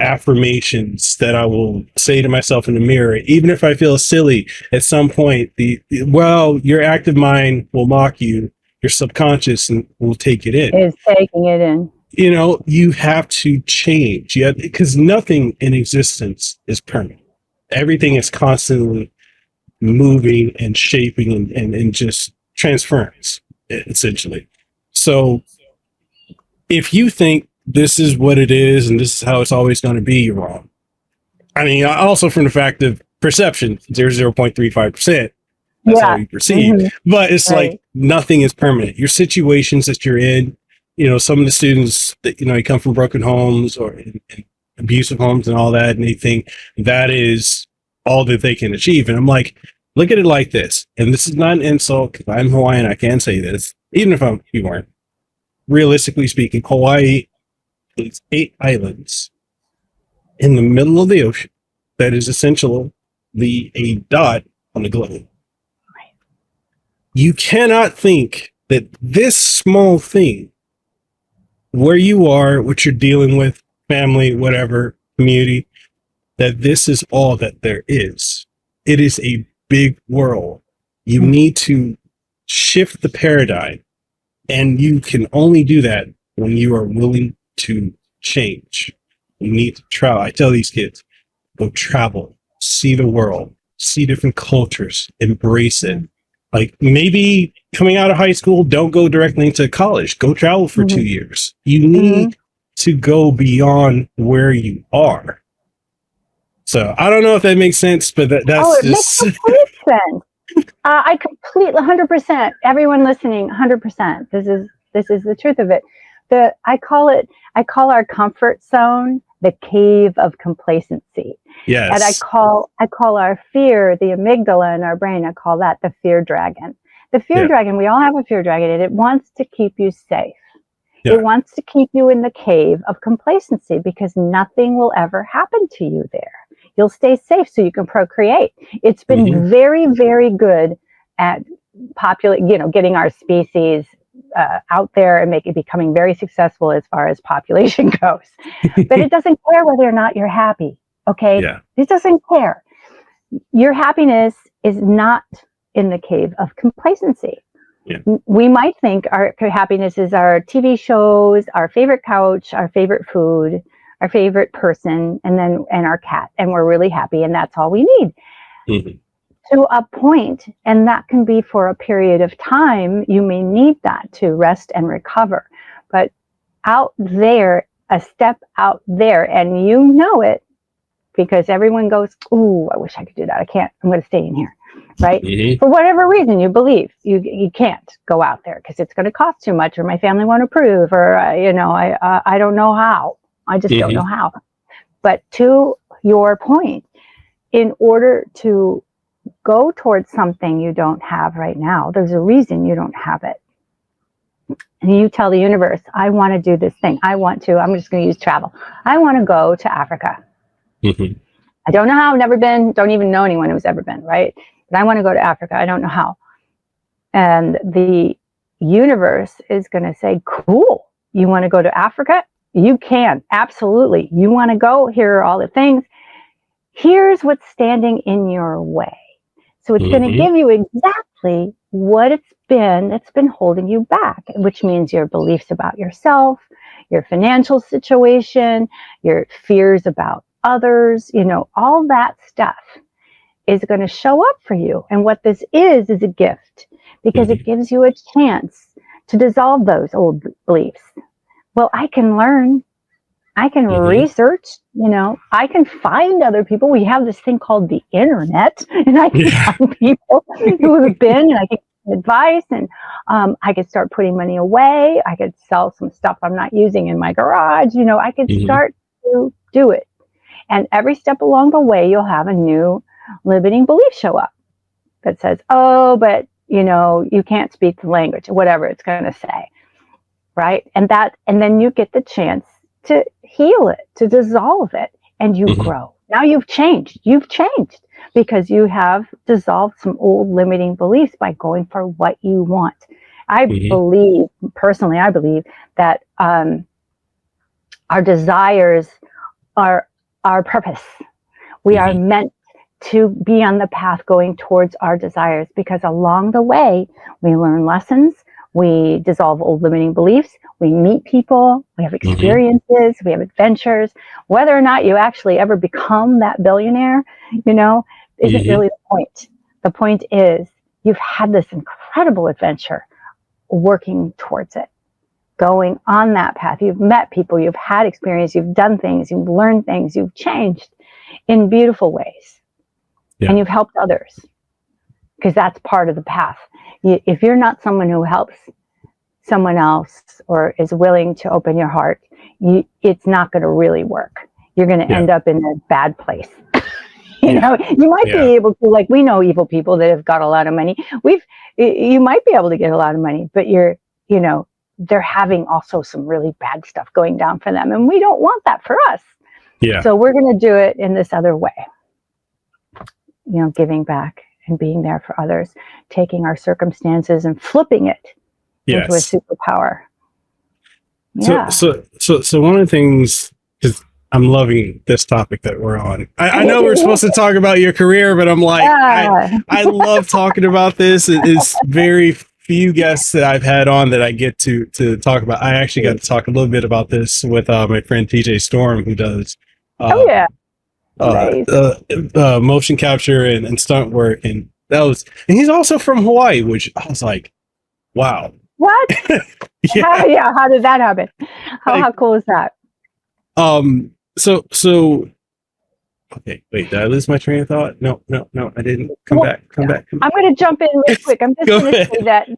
affirmations that I will say to myself in the mirror, even if I feel silly at some point. Your active mind will mock you. Your subconscious will take it in. Is taking it in. You have to change. Because nothing in existence is permanent. Everything is constantly moving and shaping and just transference, essentially. So if you think this is what it is and this is how it's always going to be, you're wrong. I mean, also from the fact of perception, 0.35%. That's how you perceive. Mm-hmm. But it's like nothing is permanent. Your situations that you're in, some of the students that, you come from broken homes or in abusive homes and all that, and they think that is all that they can achieve. And I'm like, look at it like this. And this is not an insult, because I'm Hawaiian. I can say this, even if you weren't. Realistically speaking, Hawaii is 8 islands in the middle of the ocean that is essentially a dot on the globe. You cannot think that this small thing, where you are, what you're dealing with, family, whatever, community, that this is all that there is. It is a big world. You need to shift the paradigm, and you can only do that when you are willing to change. You need to travel. I tell these kids, go travel, see the world, see different cultures, embrace it. Like, maybe coming out of high school, don't go directly into college. Go travel for 2 years. You need to go beyond where you are. So I don't know if that makes sense, but that's makes complete sense. I completely 100%. Everyone listening, 100%. This is the truth of it. I call our comfort zone the cave of complacency. Yes. And I call our fear, the amygdala in our brain, I call that the fear dragon. The fear dragon, we all have a fear dragon, and it wants to keep you safe. Yeah. It wants to keep you in the cave of complacency, because nothing will ever happen to you there. You'll stay safe so you can procreate. It's been very, very good at getting our species out there and becoming very successful as far as population goes. But it doesn't care whether or not you're happy. Okay. Yeah. It doesn't care. Your happiness is not in the cave of complacency. Yeah. We might think our happiness is our TV shows, our favorite couch, our favorite food, our favorite person, and our cat, and we're really happy, and that's all we need. To a point, and that can be for a period of time. You may need that to rest and recover, but out there, a step out there, and you know it, because everyone goes, "Ooh, I wish I could do that. I can't. I'm going to stay in here." Right? For whatever reason, you believe you can't go out there because it's going to cost too much, or my family won't approve, or I don't know how. I just don't know how. But to your point, in order to go towards something you don't have right now, there's a reason you don't have it. And you tell the universe, I want to do this thing. I'm just going to use travel. I want to go to Africa. I don't know how, never been, don't even know anyone who's ever been, right? But I want to go to Africa. I don't know how. And the universe is going to say, cool, you want to go to Africa? You can, absolutely. You want to go? Here are all the things. Here's what's standing in your way. So it's going to give you exactly what it's been that's been holding you back, which means your beliefs about yourself, your financial situation, your fears about others, all that stuff is going to show up for you. And what this is a gift, because it gives you a chance to dissolve those old beliefs. Well, I can learn. I can research, I can find other people. We have this thing called the internet, and I can find people who have been, and I can give advice, and I could start putting money away. I could sell some stuff I'm not using in my garage. I could start to do it. And every step along the way, you'll have a new limiting belief show up that says, oh, but, you can't speak the language, or whatever it's going to say. Right. And then you get the chance to heal it, to dissolve it, and you grow. Now you've changed because you have dissolved some old limiting beliefs by going for what you want. I believe that our desires are our purpose. We are meant to be on the path going towards our desires, because along the way we learn lessons, we dissolve old limiting beliefs, we meet people, we have experiences, we have adventures. Whether or not you actually ever become that billionaire, isn't really the point. The point is you've had this incredible adventure working towards it, going on that path. You've met people, you've had experience, you've done things, you've learned things, you've changed in beautiful ways. And you've helped others, because that's part of the path. If you're not someone who helps someone else or is willing to open your heart, it's not going to really work. You're going to end up in a bad place. You might be able to, like, we know evil people that have got a lot of money. You might be able to get a lot of money, but they're having also some really bad stuff going down for them. And we don't want that for us. Yeah. So we're going to do it in this other way. Giving back and being there for others, taking our circumstances and flipping it into a superpower. Yeah. So one of the things is, I'm loving this topic that we're on. I know we're supposed to talk about your career, but I'm like, I love talking about this. It's very few guests that I've had on that I get to talk about. I actually got to talk a little bit about this with my friend TJ Storm, who does motion capture and stunt work, and he's also from Hawaii, which I was like, wow. What? How did that happen? How cool is that? So okay, wait, did I lose my train of thought? No, I didn't. Come back. I'm going to jump in real quick. I'm just going to say that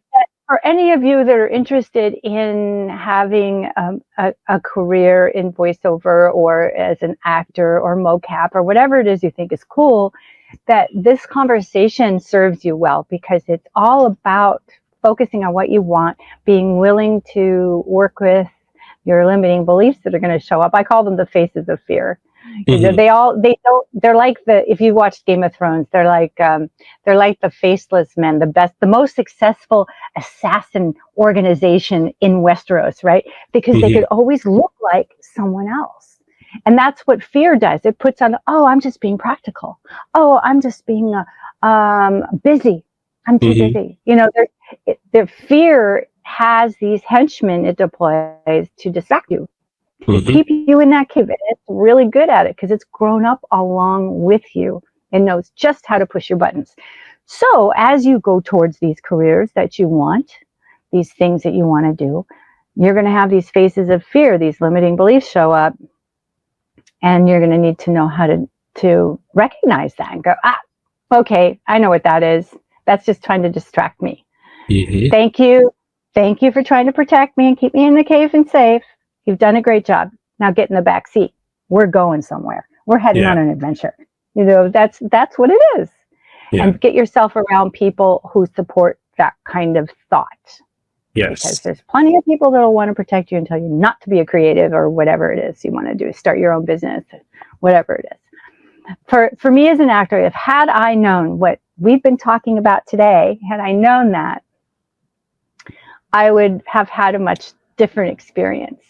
for any of you that are interested in having a career in voiceover or as an actor or mocap or whatever it is you think is cool, that this conversation serves you well, because it's all about focusing on what you want, being willing to work with your limiting beliefs that are going to show up. I call them the faces of fear. They're like if you watched Game of Thrones, they're like the faceless men, the most successful assassin organization in Westeros, right? Because they could always look like someone else. And that's what fear does. It puts on, oh, I'm just being practical. Oh, I'm just being busy. I'm too busy. Their fear has these henchmen it deploys to distract you, to keep you in that cave. It's really good at it because it's grown up along with you and knows just how to push your buttons. So as you go towards these careers that you want, these things that you want to do, you're going to have these faces of fear, these limiting beliefs show up, and you're going to need to know how to recognize that and go, okay, I know what that is. That's just trying to distract me. Thank you for trying to protect me and keep me in the cave and safe. You've done a great job. Now get in the back seat. We're going somewhere. We're heading on an adventure. That's what it is. And get yourself around people who support that kind of thought. Yes. Because there's plenty of people that will want to protect you and tell you not to be a creative or whatever it is you want to do. Start your own business, whatever it is. For me as an actor, had I known what we've been talking about today, had I known that, I would have had a much different experience.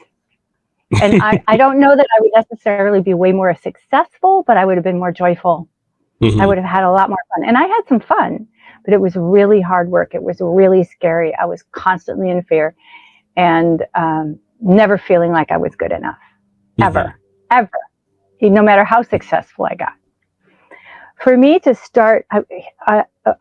And I don't know that I would necessarily be way more successful, but I would have been more joyful. I would have had a lot more fun. And I had some fun, but it was really hard work. It was really scary. I was constantly in fear and never feeling like I was good enough. Ever. No matter how successful I got. For me to start,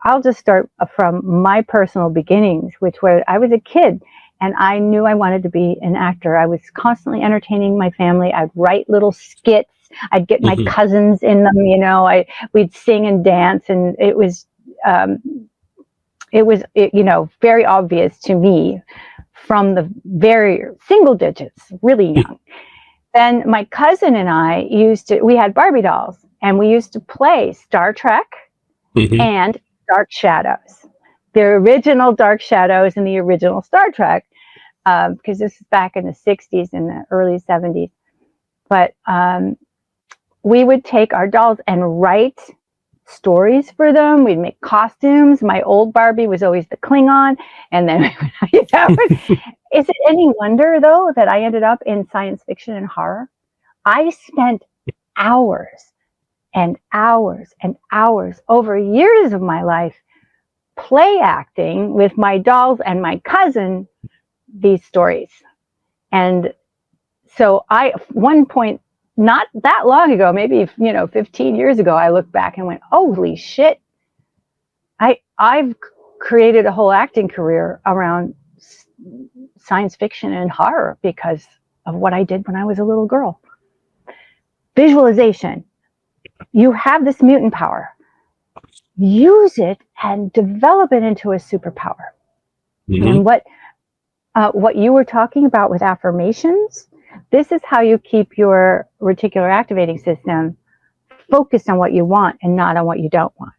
I'll just start from my personal beginnings, which was I was a kid and I knew I wanted to be an actor. I was constantly entertaining my family. I'd write little skits. I'd get my cousins in them, we'd sing and dance, and it was very obvious to me from the very single digits, really young. Then my cousin and I we had Barbie dolls, and we used to play Star Trek and Dark Shadows, the original Dark Shadows and the original Star Trek, because this is back in the 60s and the early 70s. But we would take our dolls and write stories for them. We'd make costumes. My old Barbie was always the Klingon. And then is it any wonder, though, that I ended up in science fiction and horror? I spent hours and hours and hours over years of my life play acting with my dolls and my cousin these stories. And so one point, not that long ago, maybe 15 years ago, I looked back and went, holy shit, I've created a whole acting career around science fiction and horror because of what I did when I was a little girl. Visualization. You have this mutant power. Use it and develop it into a superpower. And what you were talking about with affirmations, this is how you keep your reticular activating system focused on what you want and not on what you don't want.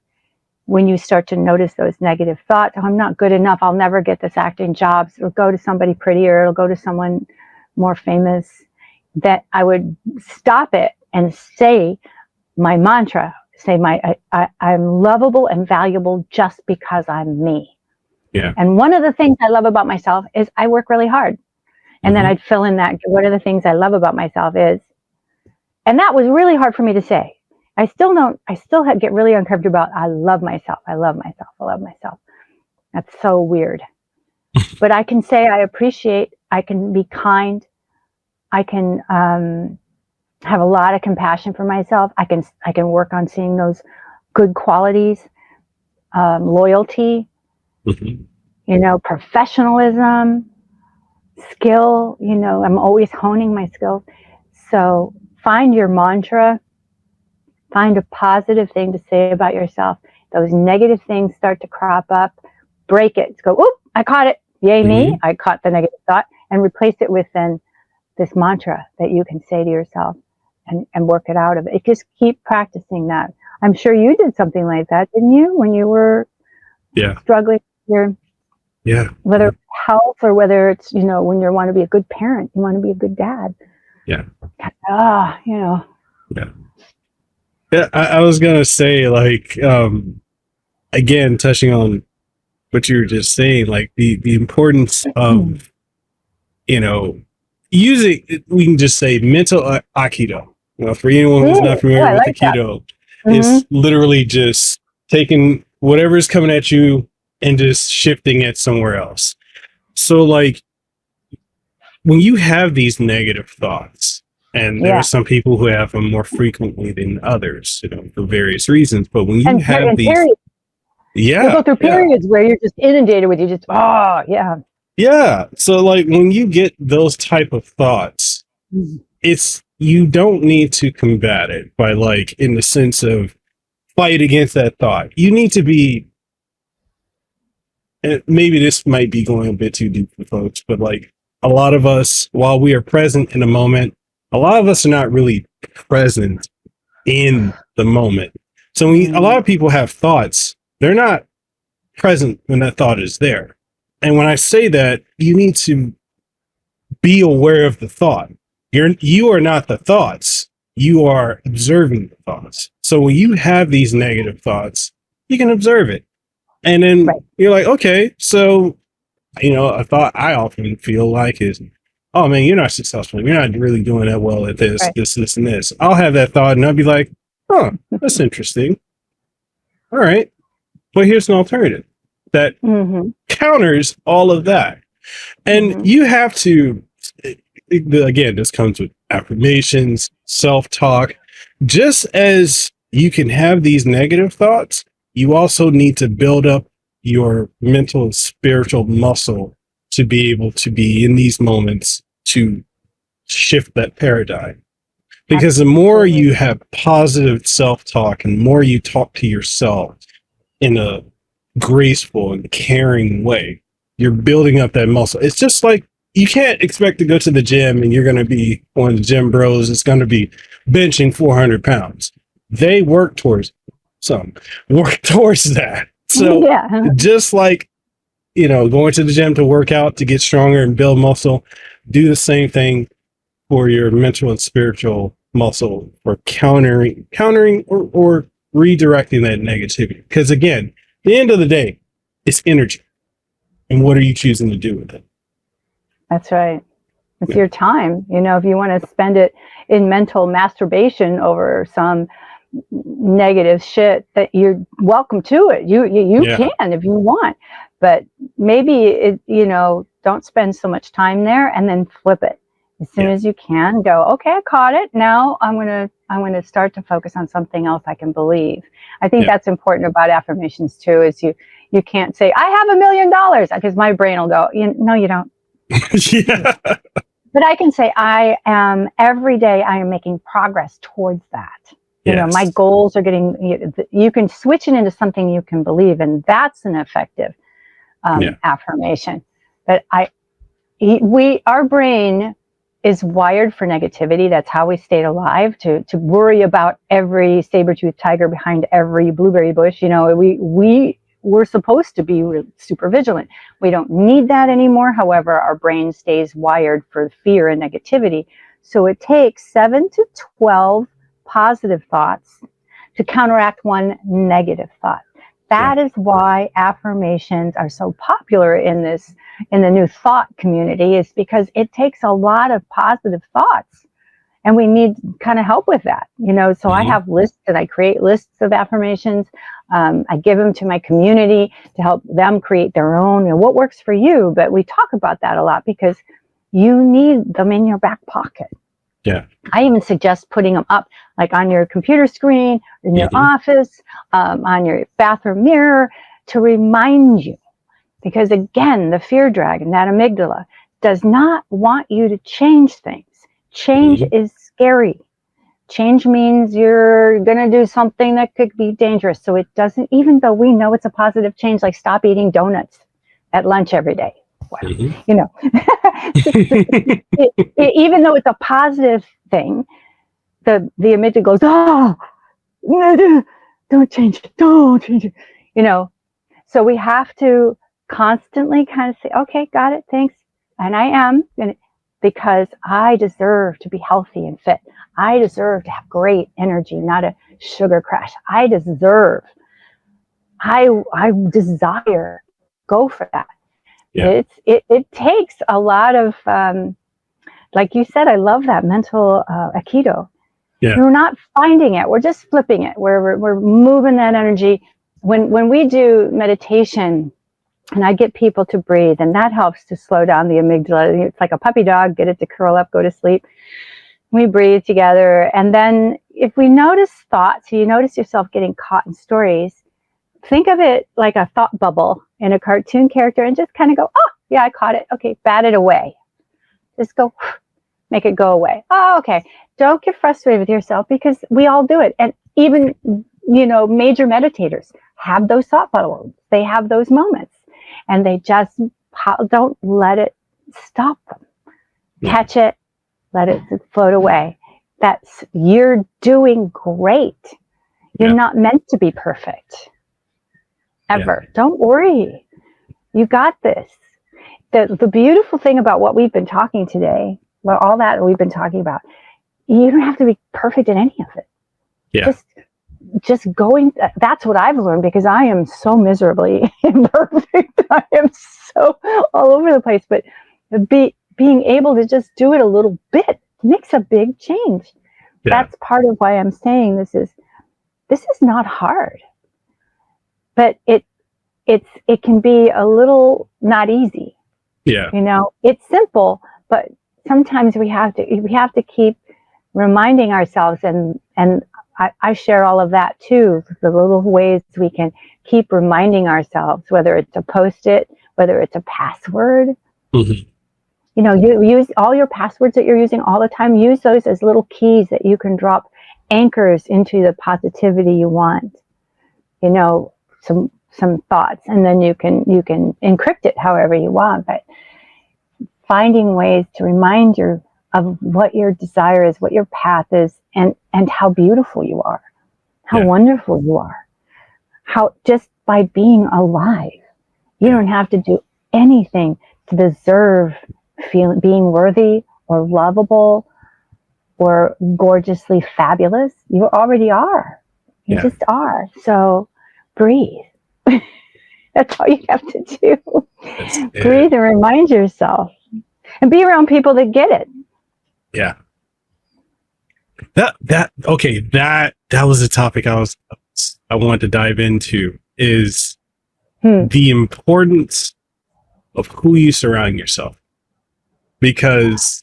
When you start to notice those negative thoughts, oh, I'm not good enough, I'll never get this acting job, it'll go to somebody prettier, it'll go to someone more famous, that I would stop it and say my mantra, I'm lovable and valuable just because I'm me. Yeah. And one of the things I love about myself is I work really hard. And then I'd fill in that, one of the things I love about myself is, and that was really hard for me to say. I still get really uncomfortable about, I love myself. I love myself. I love myself. That's so weird. But I can say I appreciate, I can be kind. I can have a lot of compassion for myself. I can work on seeing those good qualities, loyalty, professionalism, skill, I'm always honing my skills. So find your mantra, find a positive thing to say about yourself. Those negative things start to crop up, break it. Go, oop, I caught it. Yay me, I caught the negative thought, and replace it with then this mantra that you can say to yourself and work it out of it. Just keep practicing that. I'm sure you did something like that, didn't you, when you were struggling with your whether it's health or whether it's, when you want to be a good parent, you want to be a good dad. Yeah. Yeah. Yeah, I was going to say, again, touching on what you were just saying, the importance of, using, we can just say mental Aikido. For anyone who's not familiar with Aikido, it's literally just taking whatever's coming at you and just shifting it somewhere else. So when you have these negative thoughts, and there are some people who have them more frequently than others, for various reasons, but when you have these, you go through periods where you're just inundated with, so when you get those type of thoughts, you don't need to combat it by in the sense of fight against that thought. You need to be, and maybe this might be going a bit too deep for folks, but a lot of us, while we are present in a moment, a lot of us are not really present in the moment. So a lot of people have thoughts, they're not present when that thought is there. And when I say that, you need to be aware of the thought. You are not the thoughts. You are observing the thoughts. So when you have these negative thoughts, you can observe it. And then you're like, okay, so, a thought I often feel like is, oh man, you're not successful. You're not really doing that well at this, this, and this. I'll have that thought and I'll be like, oh, that's interesting. All right. But here's an alternative that counters all of that. And you have to, again, this comes with affirmations, self-talk. Just as you can have these negative thoughts, you also need to build up your mental and spiritual muscle to be able to be in these moments to shift that paradigm. Because the more you have positive self-talk and the more you talk to yourself in a graceful and caring way, you're building up that muscle. It's just like, you can't expect to go to the gym and you're going to be one of the gym bros that's going to be benching 400 pounds. They work towards that. So just like, going to the gym to work out, to get stronger and build muscle, do the same thing for your mental and spiritual muscle for countering or redirecting that negativity. Because again, at the end of the day, it's energy. And what are you choosing to do with it? That's right. It's your time. If you want to spend it in mental masturbation over some negative shit, that you're welcome to it. You can if you want, but maybe don't spend so much time there, and then flip it as soon as you can. Go, okay, I caught it. Now I'm gonna start to focus on something else I can believe. I think that's important about affirmations too. Is you can't say I have $1 million, because my brain will go, no, you don't. But I can say every day I am making progress towards that. My goals are getting, you can switch it into something you can believe, and that's an effective affirmation. But our brain is wired for negativity. That's how we stayed alive, to worry about every saber-toothed tiger behind every blueberry bush. We're supposed to be super vigilant. We don't need that anymore. However, our brain stays wired for fear and negativity. So it takes 7 to 12 positive thoughts to counteract one negative thought. That is why affirmations are so popular in the new thought community, is because it takes a lot of positive thoughts. And we need kind of help with that, so I have lists, and I create lists of affirmations. I give them to my community to help them create their own, what works for you. But we talk about that a lot because you need them in your back pocket. Yeah. I even suggest putting them up, like on your computer screen, in your office, on your bathroom mirror, to remind you. Because again, the fear dragon, that amygdala, does not want you to change things. Change is scary. Change means you're going to do something that could be dangerous. So it doesn't, even though we know it's a positive change, like stop eating donuts at lunch every day. Even though it's a positive thing, the amygdala goes, don't change it. So we have to constantly kind of say, okay, got it, thanks. And I am, because I deserve to be healthy and fit. I deserve to have great energy, not a sugar crash. I desire, go for that. Yeah. It takes a lot of, like you said, I love that mental aikido. Yeah. We're not finding it. We're just flipping it. We're moving that energy. When we do meditation, and I get people to breathe, and that helps to slow down the amygdala. It's like a puppy dog, get it to curl up, go to sleep. We breathe together. And then if we notice thoughts, you notice yourself getting caught in stories, think of it like a thought bubble in a cartoon character, and just kind of go, oh, yeah, I caught it. Okay, bat it away. Just go, make it go away. Oh, okay. Don't get frustrated with yourself, because we all do it. And even, major meditators have those thought bubbles. They have those moments. And they just don't let it stop them. Catch it, let it float away. You're doing great. You're not meant to be perfect. Ever. Yeah. Don't worry. You got this. The beautiful thing about what we've been talking today, well, all that we've been talking about, you don't have to be perfect in any of it. Yeah. Just going, that's what I've learned, because I am so miserably imperfect. I am so all over the place, but being able to just do it a little bit makes a big change. Yeah. That's part of why I'm saying this is not hard, but it can be a little not easy. Yeah. It's simple, but sometimes we have to keep reminding ourselves, and I share all of that too, the little ways we can keep reminding ourselves, whether it's a Post-it, whether it's a password, Mm-hmm. You know, you use all your passwords that you're using all the time, use those as little keys that you can drop anchors into the positivity you want. You know, some thoughts, and then you can encrypt it however you want, but finding ways to remind you of what your desire is, what your path is, and how beautiful you are, how wonderful you are, how just by being alive, you don't have to do anything to deserve being worthy or lovable or gorgeously fabulous. You already are. You just are. So breathe. That's all you have to do. Breathe and remind yourself, and be around people that get it. Yeah. That was the topic I wanted to dive into, is the importance of who you surround yourself. Because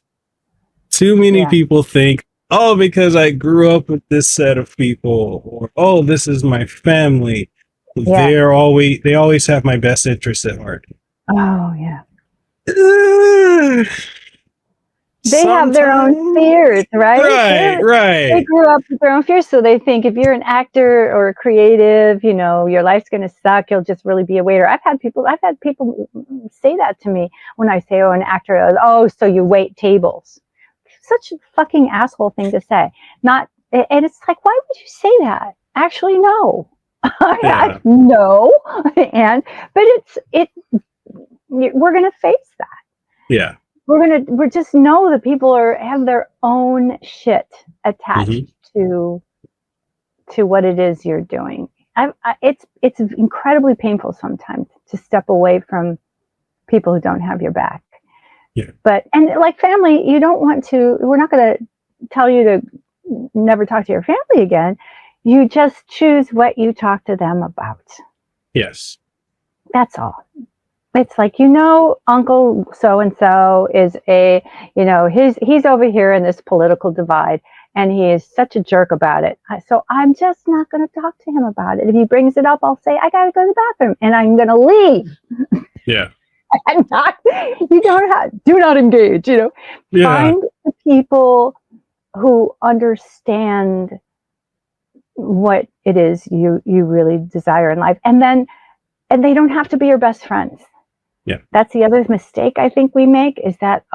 too many people think, oh, because I grew up with this set of people, or oh, this is my family. They always have my best interest at heart. Oh yeah. They have their own fears, right? Right. They grew up with their own fears, so they think if you're an actor or a creative, you know, your life's going to suck. You'll just really be a waiter. I've had people say that to me when I say, oh, an actor. Oh, so you wait tables. Such a fucking asshole thing to say. And it's like, why would you say that? Actually, no. No. We're going to face that. Yeah. We just know that people have their own shit attached to what it is you're doing. It's incredibly painful sometimes to step away from people who don't have your back. Yeah. And like family, we're not going to tell you to never talk to your family again. You just choose what you talk to them about. Yes. That's all. It's like, Uncle so-and-so is he's over here in this political divide, and he is such a jerk about it. So I'm just not going to talk to him about it. If he brings it up, I'll say, I got to go to the bathroom, and I'm going to leave. Yeah. Do not engage, Find the people who understand what it is you really desire in life. And they don't have to be your best friends. Yeah. That's the other mistake I think we make, is that,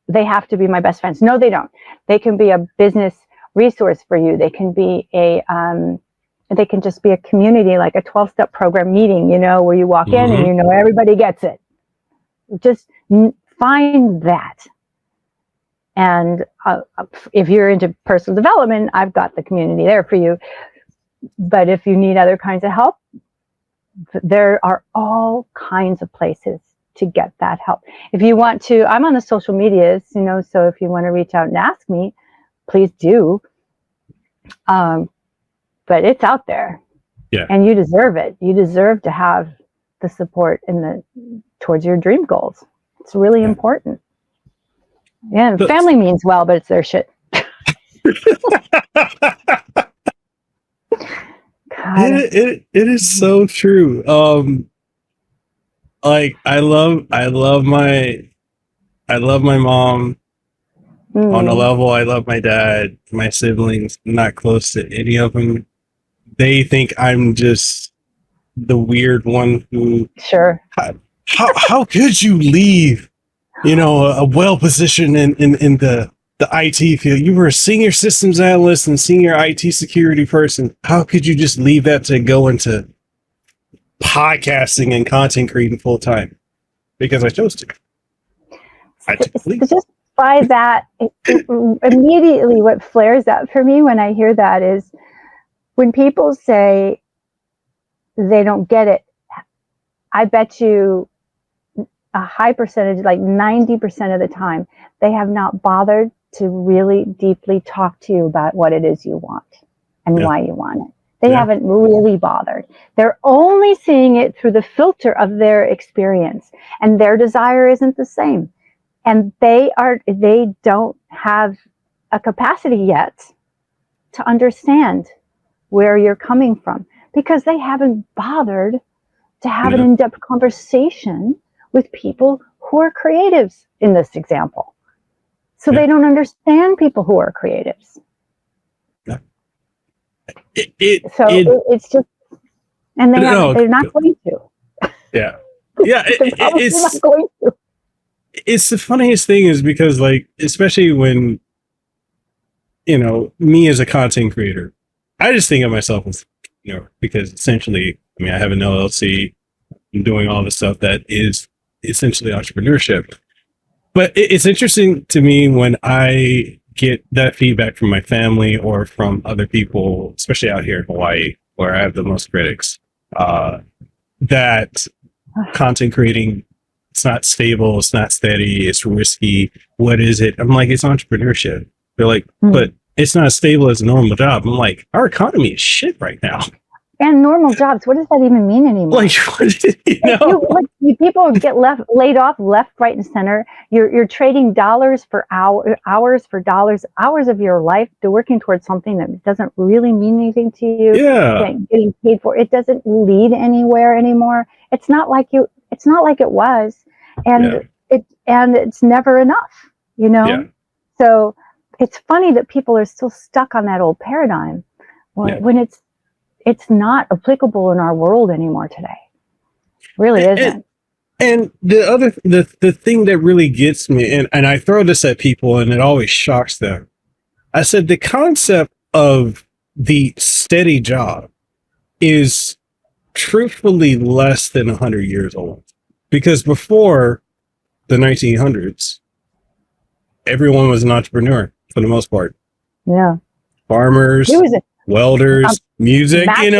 they have to be my best friends. No, they don't. They can be a business resource for you. They can be they can just be a community, like a 12-step program meeting, where you walk in and everybody gets it. Just find that. And if you're into personal development, I've got the community there for you. But if you need other kinds of help, there are all kinds of places to get that help. If you want to, I'm on the social medias, so if you want to reach out and ask me, please do. But it's out there. Yeah. And you deserve it. You deserve to have the support towards your dream goals. It's really important. Yeah, family means well, but it's their shit. It is so true. Like I love my mom on a level. I love my dad, my siblings. I'm not close to any of them. They think I'm just the weird one who. Sure. How could you leave? A well position in the IT field. You were a senior systems analyst and senior IT security person. How could you just leave that to go into podcasting and content creating full time? Because I chose to. Just by that, immediately what flares up for me when I hear that is when people say they don't get it. I bet you a high percentage, like 90% of the time, they have not bothered to really deeply talk to you about what it is you want and why you want it. They haven't really bothered. They're only seeing it through the filter of their experience, and their desire isn't the same. And they don't have a capacity yet to understand where you're coming from, because they haven't bothered to have an in-depth conversation with people who are creatives in this example. So they don't understand people who are creatives. It's just, and they're not going to. Yeah. Yeah. It's not going to. It's the funniest thing is because, like, especially when, me as a content creator, I just think of myself as, because essentially, I have an LLC, I'm doing all the stuff that is essentially entrepreneurship. But it's interesting to me when I get that feedback from my family or from other people, especially out here in Hawaii, where I have the most critics, that content creating, it's not stable, it's not steady, it's risky. What is it? I'm like, it's entrepreneurship. They're like, but it's not as stable as a normal job. I'm like, our economy is shit right now. And normal jobs, what does that even mean anymore? Like, people get laid off left, right, and center. You're trading dollars for hours for dollars, hours of your life to working towards something that doesn't really mean anything to you. Yeah, getting paid for it doesn't lead anywhere anymore. It's not like it was, and it's never enough. Yeah. So it's funny that people are still stuck on that old paradigm when it's not applicable in our world anymore today. It really isn't. And the thing that really gets me, and I throw this at people and it always shocks them. I said the concept of the steady job is truthfully less than 100 years old. Because before the 1900s, everyone was an entrepreneur for the most part. Yeah. Farmers, welders, music, time.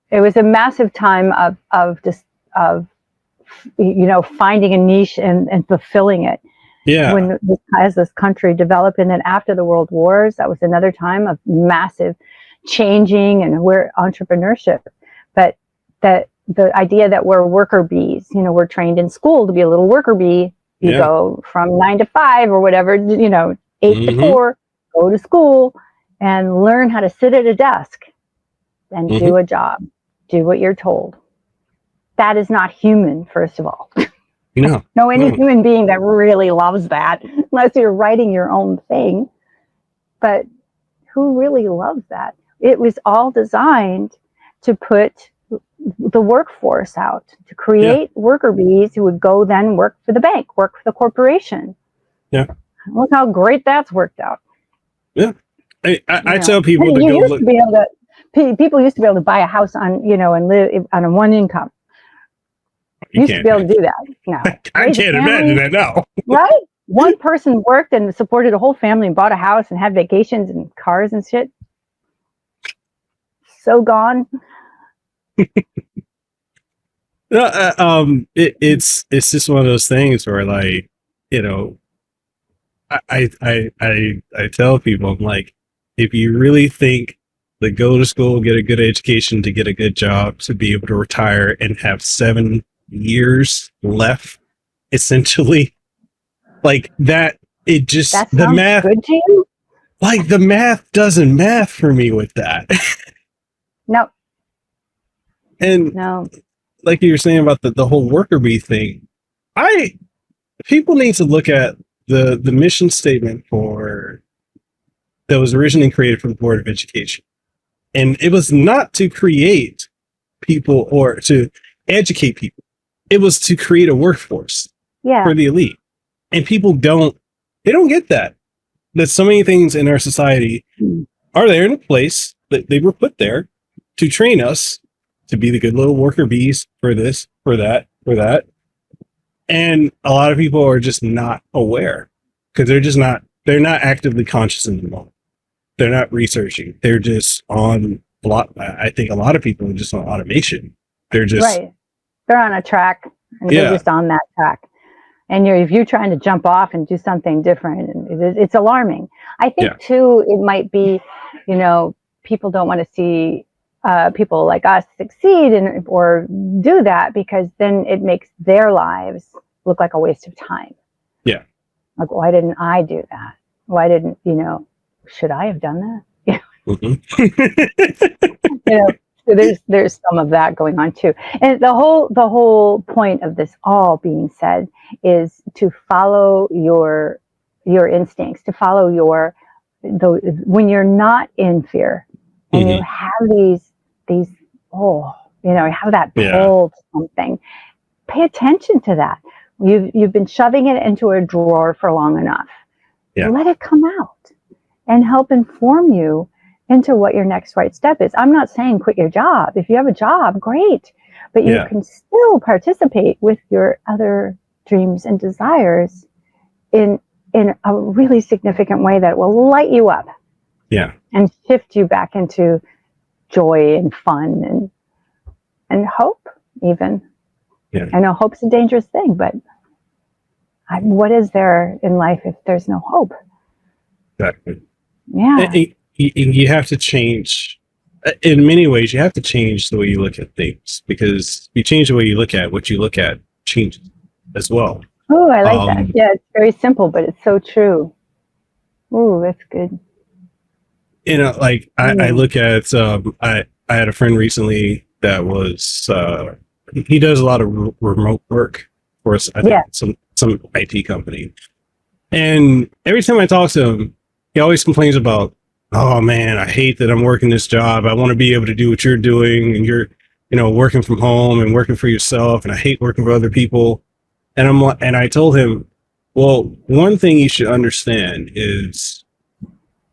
It was a massive time of finding a niche and fulfilling it. Yeah. When as this country developed, and then after the World Wars, that was another time of massive changing and we're entrepreneurship. But the idea that we're worker bees, we're trained in school to be a little worker bee. You go from 9 to 5 or whatever, 8 to 4, go to school and learn how to sit at a desk and do a job, do what you're told. That is not human, first of all. No. Human being that really loves that, unless you're writing your own thing. But who really loves that? It was all designed to put the workforce out, to create worker bees who would go then work for the bank, work for the corporation. Yeah. Look how great that's worked out. Yeah. I tell people people used to be able to buy a house on, and live on a one income. You used to be able to do that. No. I can't imagine that now. Right? One person worked and supported a whole family and bought a house and had vacations and cars and shit. So gone. It's just one of those things where, like, I tell people, I'm like, if you really think that go to school, get a good education to get a good job, to be able to retire and have 7 years left, essentially, like that, it just, the math, good to you? Like the math doesn't math for me with that. No. And no, like you were saying about the whole worker bee thing, people need to look at the mission statement that was originally created for the Board of Education. And it was not to create people or to educate people. It was to create a workforce for the elite. And people don't get that so many things in our society are there in a place that they were put there to train us to be the good little worker bees for this, for that, for that. And a lot of people are just not aware because they're not actively conscious in the moment. They're not researching. They're just on I think a lot of people are just on automation. They're just right. They're on a track and they're just on that track. And if you're trying to jump off and do something different, it's alarming. I think too, it might be, people don't want to see people like us succeed or do that because then it makes their lives look like a waste of time. Yeah. Like, why didn't I do that? Why didn't, should I have done that? So there's some of that going on too. And the whole point of this all being said is to follow your instincts, to follow when you're not in fear and you have these you have that pull to something. Pay attention to that. You've been shoving it into a drawer for long enough. Yeah. Let it come out and help inform you into what your next right step is. I'm not saying quit your job. If you have a job, great. But you can still participate with your other dreams and desires in a really significant way that will light you up. Yeah. And shift you back into joy and fun and hope even. Yeah. I know hope's a dangerous thing, but what is there in life if there's no hope? Exactly. Yeah. You have to change. In many ways, you have to change the way you look at things, because if you change the way you look at what you look at, changes as well. Oh, I like that. Yeah, it's very simple, but it's so true. Oh, that's good. Like I look at, I had a friend recently that was, he does a lot of remote work for us. I think some IT company. And every time I talk to him, he always complains about, oh man, I hate that I'm working this job. I want to be able to do what you're doing, and you're, working from home and working for yourself. And I hate working for other people. And I told him, well, one thing you should understand is,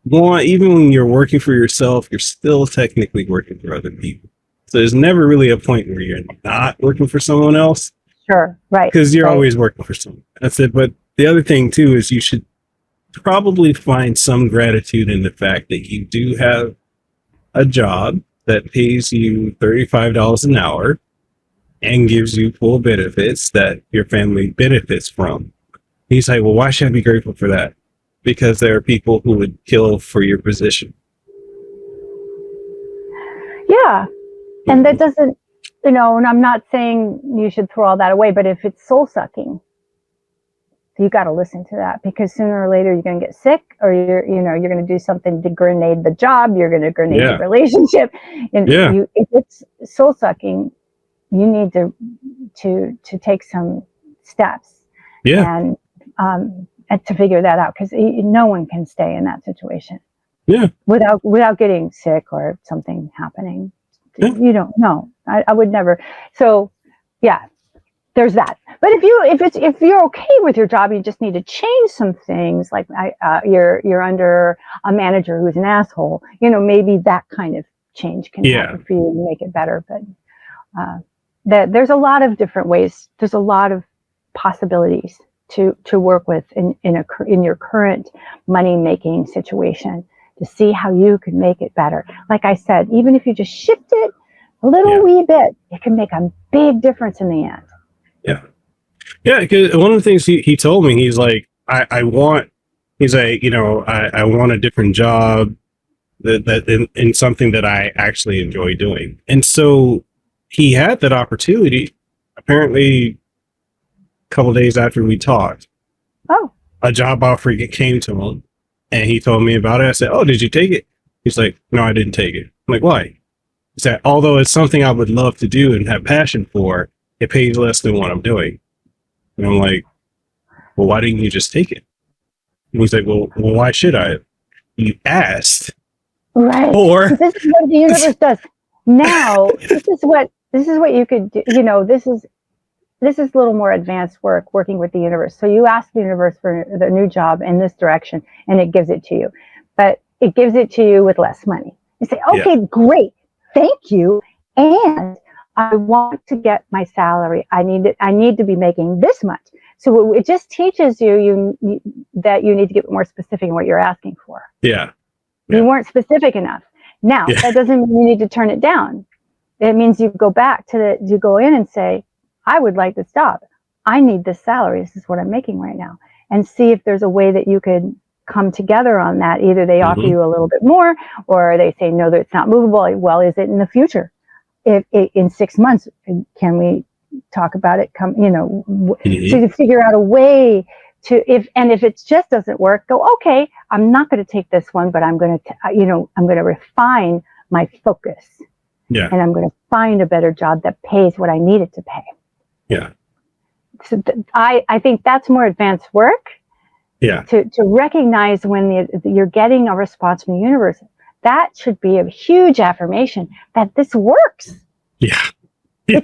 even when you're working for yourself, you're still technically working for other people. So there's never really a point where you're not working for someone else. Sure, right. Because you're always working for someone. That's it. But the other thing too is you should probably find some gratitude in the fact that you do have a job that pays you $35 an hour and gives you full benefits that your family benefits from. He's like, well, why should I be grateful for that? Because there are people who would kill for your position. Yeah. And that doesn't, and I'm not saying you should throw all that away, but if it's soul sucking, you got to listen to that, because sooner or later you're going to get sick, or you're going to do something to grenade the job. You're going to grenade the relationship. And if it's soul sucking, you need to take some steps and to figure that out, because no one can stay in that situation without getting sick or something happening. You don't know. I would never. So there's that. But if you're okay with your job, you just need to change some things. Like you're under a manager who's an asshole. Maybe that kind of change can happen for you and make it better. But there's a lot of different ways. There's a lot of possibilities to work with in your current money making situation, to see how you can make it better. Like I said, even if you just shift it a little wee bit, it can make a big difference in the end. Yeah, because one of the things he told me, he's like, I want a different job that in something that I actually enjoy doing. And so he had that opportunity, apparently a couple of days after we talked. Oh. A job offer came to him, and he told me about it. I said, oh, did you take it? He's like, no, I didn't take it. I'm like, why? He said, although it's something I would love to do and have passion for, it pays less than what I'm doing. And I'm like, well, why didn't you just take it? And he's like, well, why should I? You asked. Right. Or this is what the universe does. Now, this is what you could do. This is a little more advanced work, working with the universe. So you ask the universe for the new job in this direction, and it gives it to you. But it gives it to you with less money. You say, okay, great. Thank you. And I want to get my salary. I need to be making this much. So it just teaches you that you need to get more specific in what you're asking for. Yeah. You weren't specific enough. Now, that doesn't mean you need to turn it down. It means you go back you go in and say, I would like this job. I need this salary. This is what I'm making right now. And see if there's a way that you could come together on that. Either they offer you a little bit more, or they say, no, that it's not movable. Well, is it in the future? If in 6 months, can we talk about it? So to figure out a way to, if it just doesn't work, go, okay, I'm not going to take this one, but I'm going to refine my focus Yeah. And I'm going to find a better job that pays what I need it to pay. Yeah. So I think that's more advanced work. Yeah. To recognize when you're getting a response from the universe, that should be a huge affirmation that this works. Yeah. It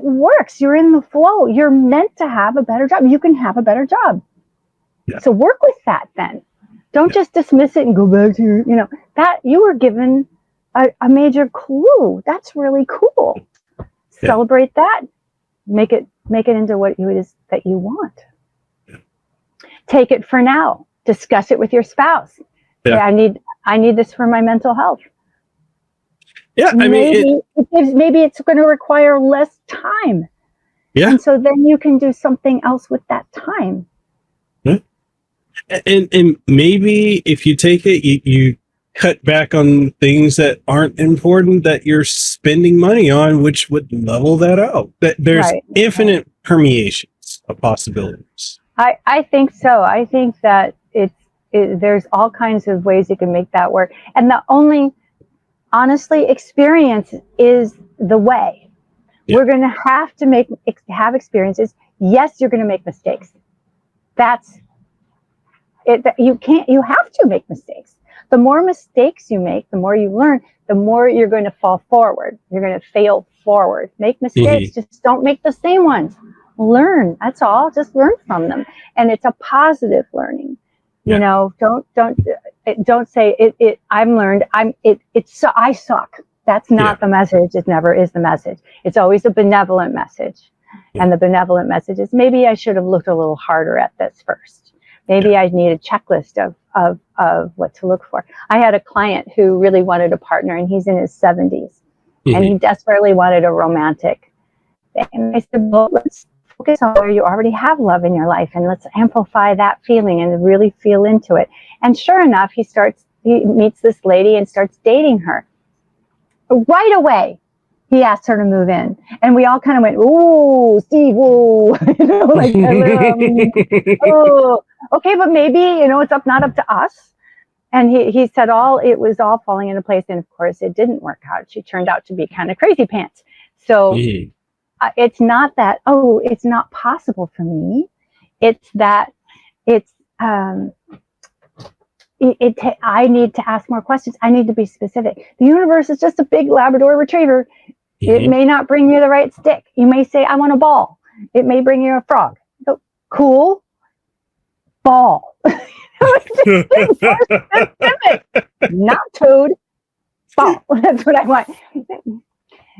works. You're in the flow. You're meant to have a better job. You can have a better job. Yeah. So work with that then. Don't just dismiss it and go back to your, that you were given a major clue. That's really cool. Yeah. Celebrate that. Make it into what it is that you want. Yeah. Take it for now. Discuss it with your spouse. Yeah. Hey, I need this for my mental health. Yeah, maybe it's going to require less time. Yeah. And so then you can do something else with that time. Yeah. And maybe if you take it, you cut back on things that aren't important that you're spending money on, which would level that out. That there's infinite permeations of possibilities. I think so. I think that there's all kinds of ways you can make that work. And honestly, experience is the way. Yeah. We're going to have to have experiences. Yes, you're going to make mistakes. That's it. You have to make mistakes. The more mistakes you make, the more you learn, the more you're going to fall forward. You're going to fail forward. Make mistakes. Just don't make the same ones. Learn. That's all. Just learn from them. And it's a positive learning. Yeah. Don't say it. I'm learned. I suck. That's not the message. It never is the message. It's always a benevolent message. Yeah. And the benevolent message is maybe I should have looked a little harder at this first. Maybe I need a checklist of what to look for. I had a client who really wanted a partner, and he's in his 70s, and he desperately wanted a romantic thing. And I said, well, let's focus on where you already have love in your life, and let's amplify that feeling and really feel into it. And sure enough, he meets this lady and starts dating her. Right away, he asked her to move in, and we all kind of went, "Ooh, Steve, ooh," oh, okay, but maybe it's not up to us. And he said it was all falling into place, and of course, it didn't work out. She turned out to be kind of crazy pants. So. It's not that, it's not possible for me. It's that I need to ask more questions. I need to be specific. The universe is just a big Labrador retriever. It may not bring you the right stick. You may say, I want a ball. It may bring you a frog. So, cool. Ball. Not toad. Ball. That's what I want.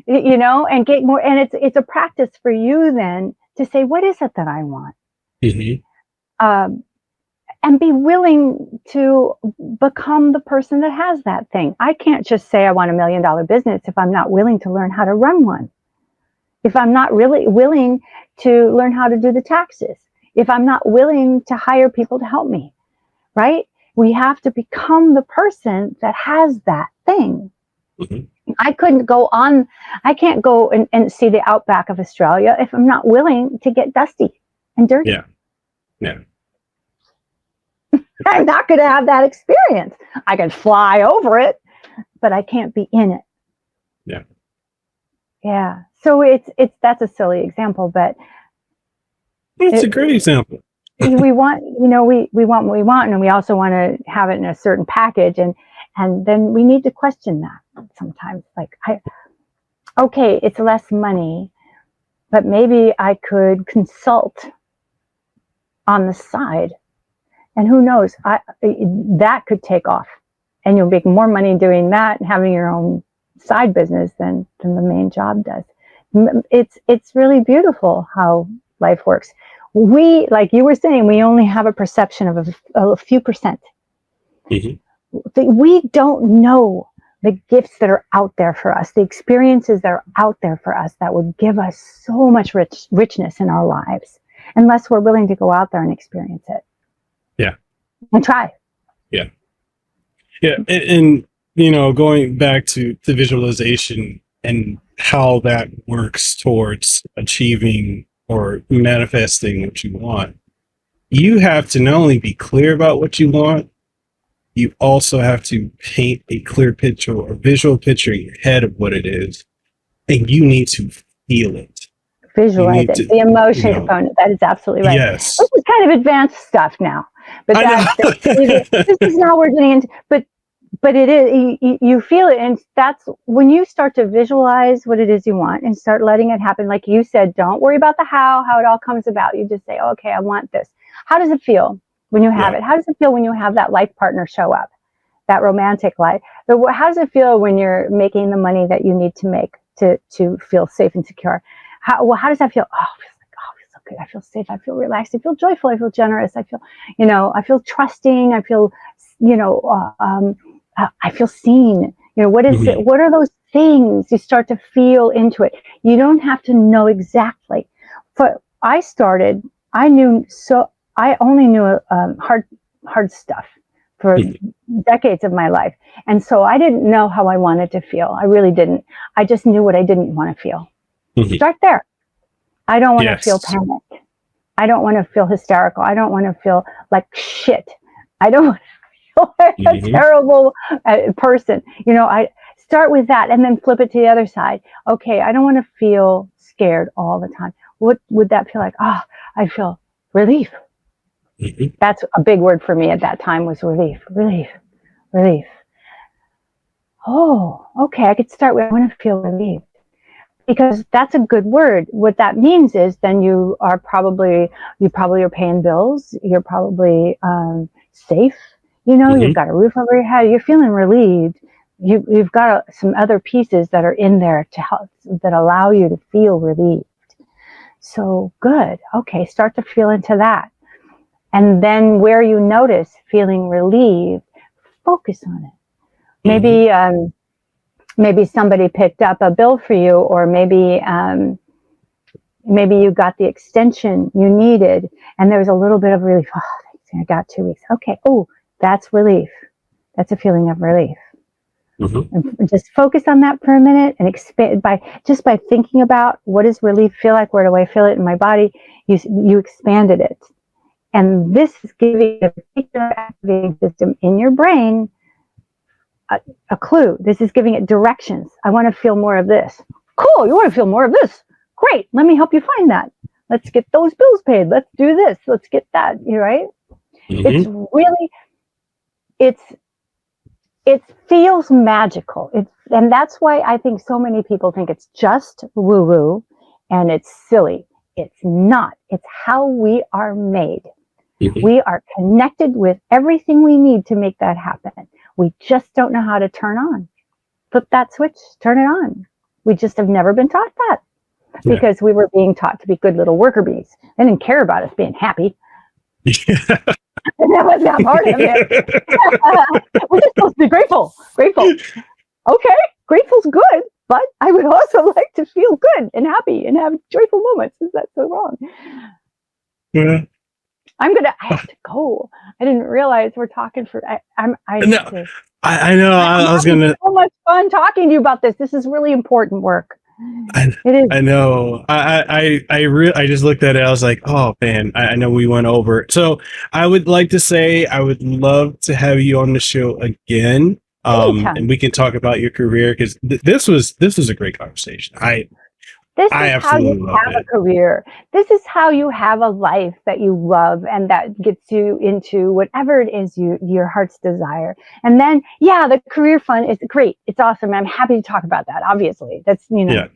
And get more, and it's a practice for you then to say, what is it that I want? And be willing to become the person that has that thing. I can't just say I want $1 million business if I'm not willing to learn how to run one. If I'm not really willing to learn how to do the taxes. If I'm not willing to hire people to help me, right? We have to become the person that has that thing. I can't go and see the outback of Australia if I'm not willing to get dusty and dirty. Yeah. I'm not going to have that experience. I can fly over it, but I can't be in it. Yeah. So that's a silly example, but it's a great example. we want what we want, and we also want to have it in a certain package, and then we need to question that sometimes. Like, it's less money, but maybe I could consult on the side, and who knows, that could take off, and you'll make more money doing that and having your own side business than the main job does. It's really beautiful how life works. We, like you were saying, we only have a perception of a few percent. We don't know the gifts that are out there for us, the experiences that are out there for us that would give us so much richness in our lives, unless we're willing to go out there and experience it. Yeah. And try. Yeah. Yeah. And going back to the visualization and how that works towards achieving or manifesting what you want, you have to not only be clear about what you want, you also have to paint a clear picture or visual picture in your head of what it is, and you need to feel it. Visualize it. The emotion component. That is absolutely right. Yes. This is kind of advanced stuff now, but this is not what we're getting into. But it is, you feel it, and that's when you start to visualize what it is you want and start letting it happen. Like you said, don't worry about the how it all comes about. You just say, okay, I want this. How does it feel when you have it? How does it feel when you have that life partner show up, that romantic life? How does it feel when you're making the money that you need to make to feel safe and secure? How does that feel? Oh, it feels so good. I feel safe. I feel relaxed. I feel joyful. I feel generous. I feel, I feel trusting. I feel, I feel seen. What is it? What are those things? You start to feel into it. You don't have to know exactly. I only knew hard stuff for decades of my life. And so I didn't know how I wanted to feel. I really didn't. I just knew what I didn't want to feel. Start there. I don't want to feel panic. I don't want to feel hysterical. I don't want to feel like shit. I don't want to feel like a terrible person. I start with that and then flip it to the other side. Okay, I don't want to feel scared all the time. What would that feel like? Oh, I feel relief. That's a big word for me at that time, was relief. Oh, okay. I could start with, I want to feel relieved, because that's a good word. What that means is then you probably are paying bills. You're probably safe. You've got a roof over your head. You're feeling relieved. You've got some other pieces that are in there to help, that allow you to feel relieved. So good. Okay. Start to feel into that. And then where you notice feeling relieved, focus on it. Maybe somebody picked up a bill for you, or maybe you got the extension you needed and there was a little bit of relief. Oh, thanks, I got 2 weeks. Okay. Oh, that's relief. That's a feeling of relief. And just focus on that for a minute and expand by thinking about, what does relief feel like? Where do I feel it in my body? You expanded it. And this is giving a particular activating system in your brain a clue. This is giving it directions. I want to feel more of this. Cool. You want to feel more of this? Great. Let me help you find that. Let's get those bills paid. Let's do this. Let's get that. Right? It's really, it feels magical. And that's why I think so many people think it's just woo-woo and it's silly. It's not. It's how we are made. We are connected with everything we need to make that happen. We just don't know how to turn on. Flip that switch, turn it on. We just have never been taught that, because we were being taught to be good little worker bees. They didn't care about us being happy. And that was not part of it. We're just supposed to be grateful. Okay, grateful's good, but I would also like to feel good and happy and have joyful moments. Is that so wrong? Yeah. I have to go. I didn't realize we're talking for. I know. I was gonna. So much fun talking to you about this. This is really important work. It is. I know. I just looked at it. I was like, oh man, I know we went over. So I would like to say I would love to have you on the show again. And we can talk about your career, because this was a great conversation. This is how you have a career. This is how you have a life that you love and that gets you into whatever it is your heart's desire. And then, the career fun is great. It's awesome. I'm happy to talk about that. Obviously, that's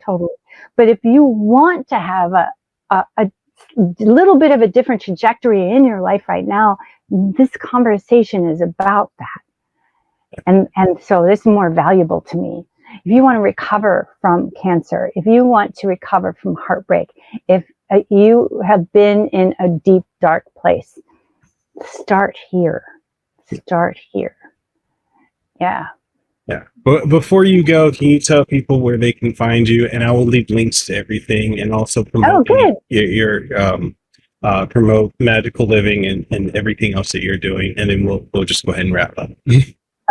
totally. But if you want to have a little bit of a different trajectory in your life right now, this conversation is about that. And so this is more valuable to me. If you want to recover from cancer, if you want to recover from heartbreak, if you have been in a deep, dark place, start here. Yeah. But before you go, can you tell people where they can find you? And I will leave links to everything, and also promote your promote magical living and everything else that you're doing. And then we'll just go ahead and wrap up.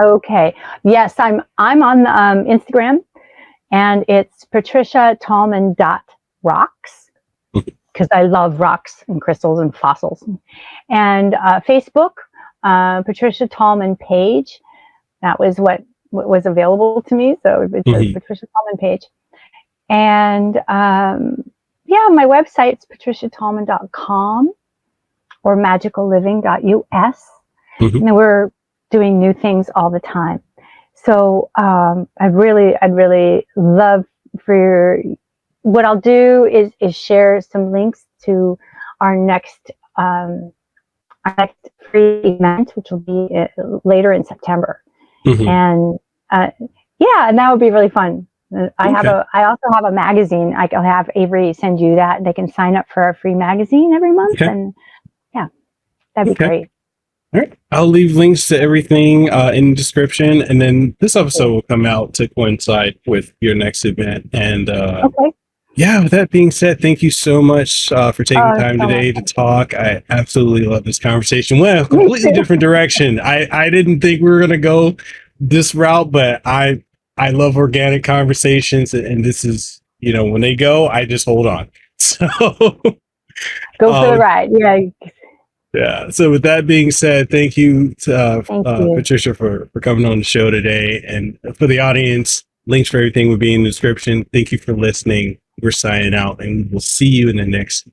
Okay. Yes, I'm on Instagram, and it's Patricia Tallman .rocks, because I love rocks and crystals and fossils. And Facebook, Patricia Tallman page. That was what was available to me. So it's a Patricia Tallman page. And my website's patriciatallman.com or magicalliving.us. And then we're doing new things all the time. So I'd really love for what I'll do is share some links to our next free event, which will be later in September. And and that would be really fun. I also have a magazine. I'll have Avery send you that. They can sign up for our free magazine every month. And that'd be great. All right. I'll leave links to everything in the description. And then this episode will come out to coincide with your next event. And with that being said, thank you so much for taking time today to talk. I absolutely love this conversation. Well, completely different direction. I didn't think we were going to go this route, but I love organic conversations. And this is, when they go, I just hold on. So go for the ride. Yeah. So with that being said, thank you to Patricia for coming on the show today. And for the audience, links for everything will be in the description. Thank you for listening. We're signing out, and we'll see you in the next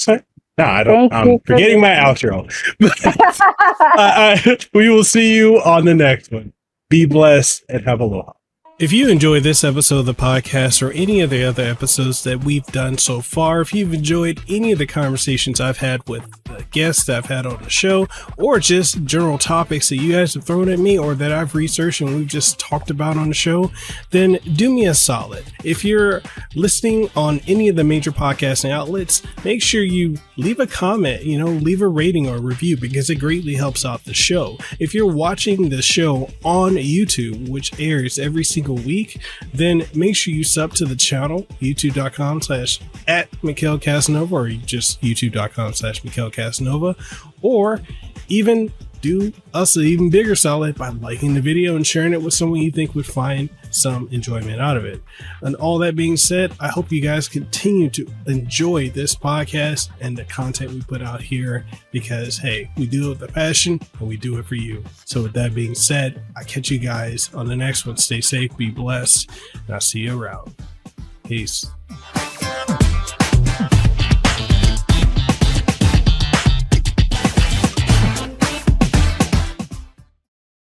time. No, I don't. I'm forgetting my outro. We will see you on the next one. Be blessed and have aloha. If you enjoyed this episode of the podcast or any of the other episodes that we've done so far, if you've enjoyed any of the conversations I've had with the guests that I've had on the show, or just general topics that you guys have thrown at me or that I've researched and we've just talked about on the show, then do me a solid. If you're listening on any of the major podcasting outlets, make sure you leave a comment, leave a rating or a review, because it greatly helps out the show. If you're watching the show on YouTube, which airs every single week, then make sure you sub to the channel, youtube.com/@Mekel Kasanova, or just youtube.com/Mekel Kasanova, or even do us an even bigger solid by liking the video and sharing it with someone you think would find some enjoyment out of it. And all that being said, I hope you guys continue to enjoy this podcast and the content we put out here, because hey, we do it with a passion and we do it for you. So with that being said, I'll catch you guys on the next one. Stay safe, be blessed, and I'll see you around. Peace.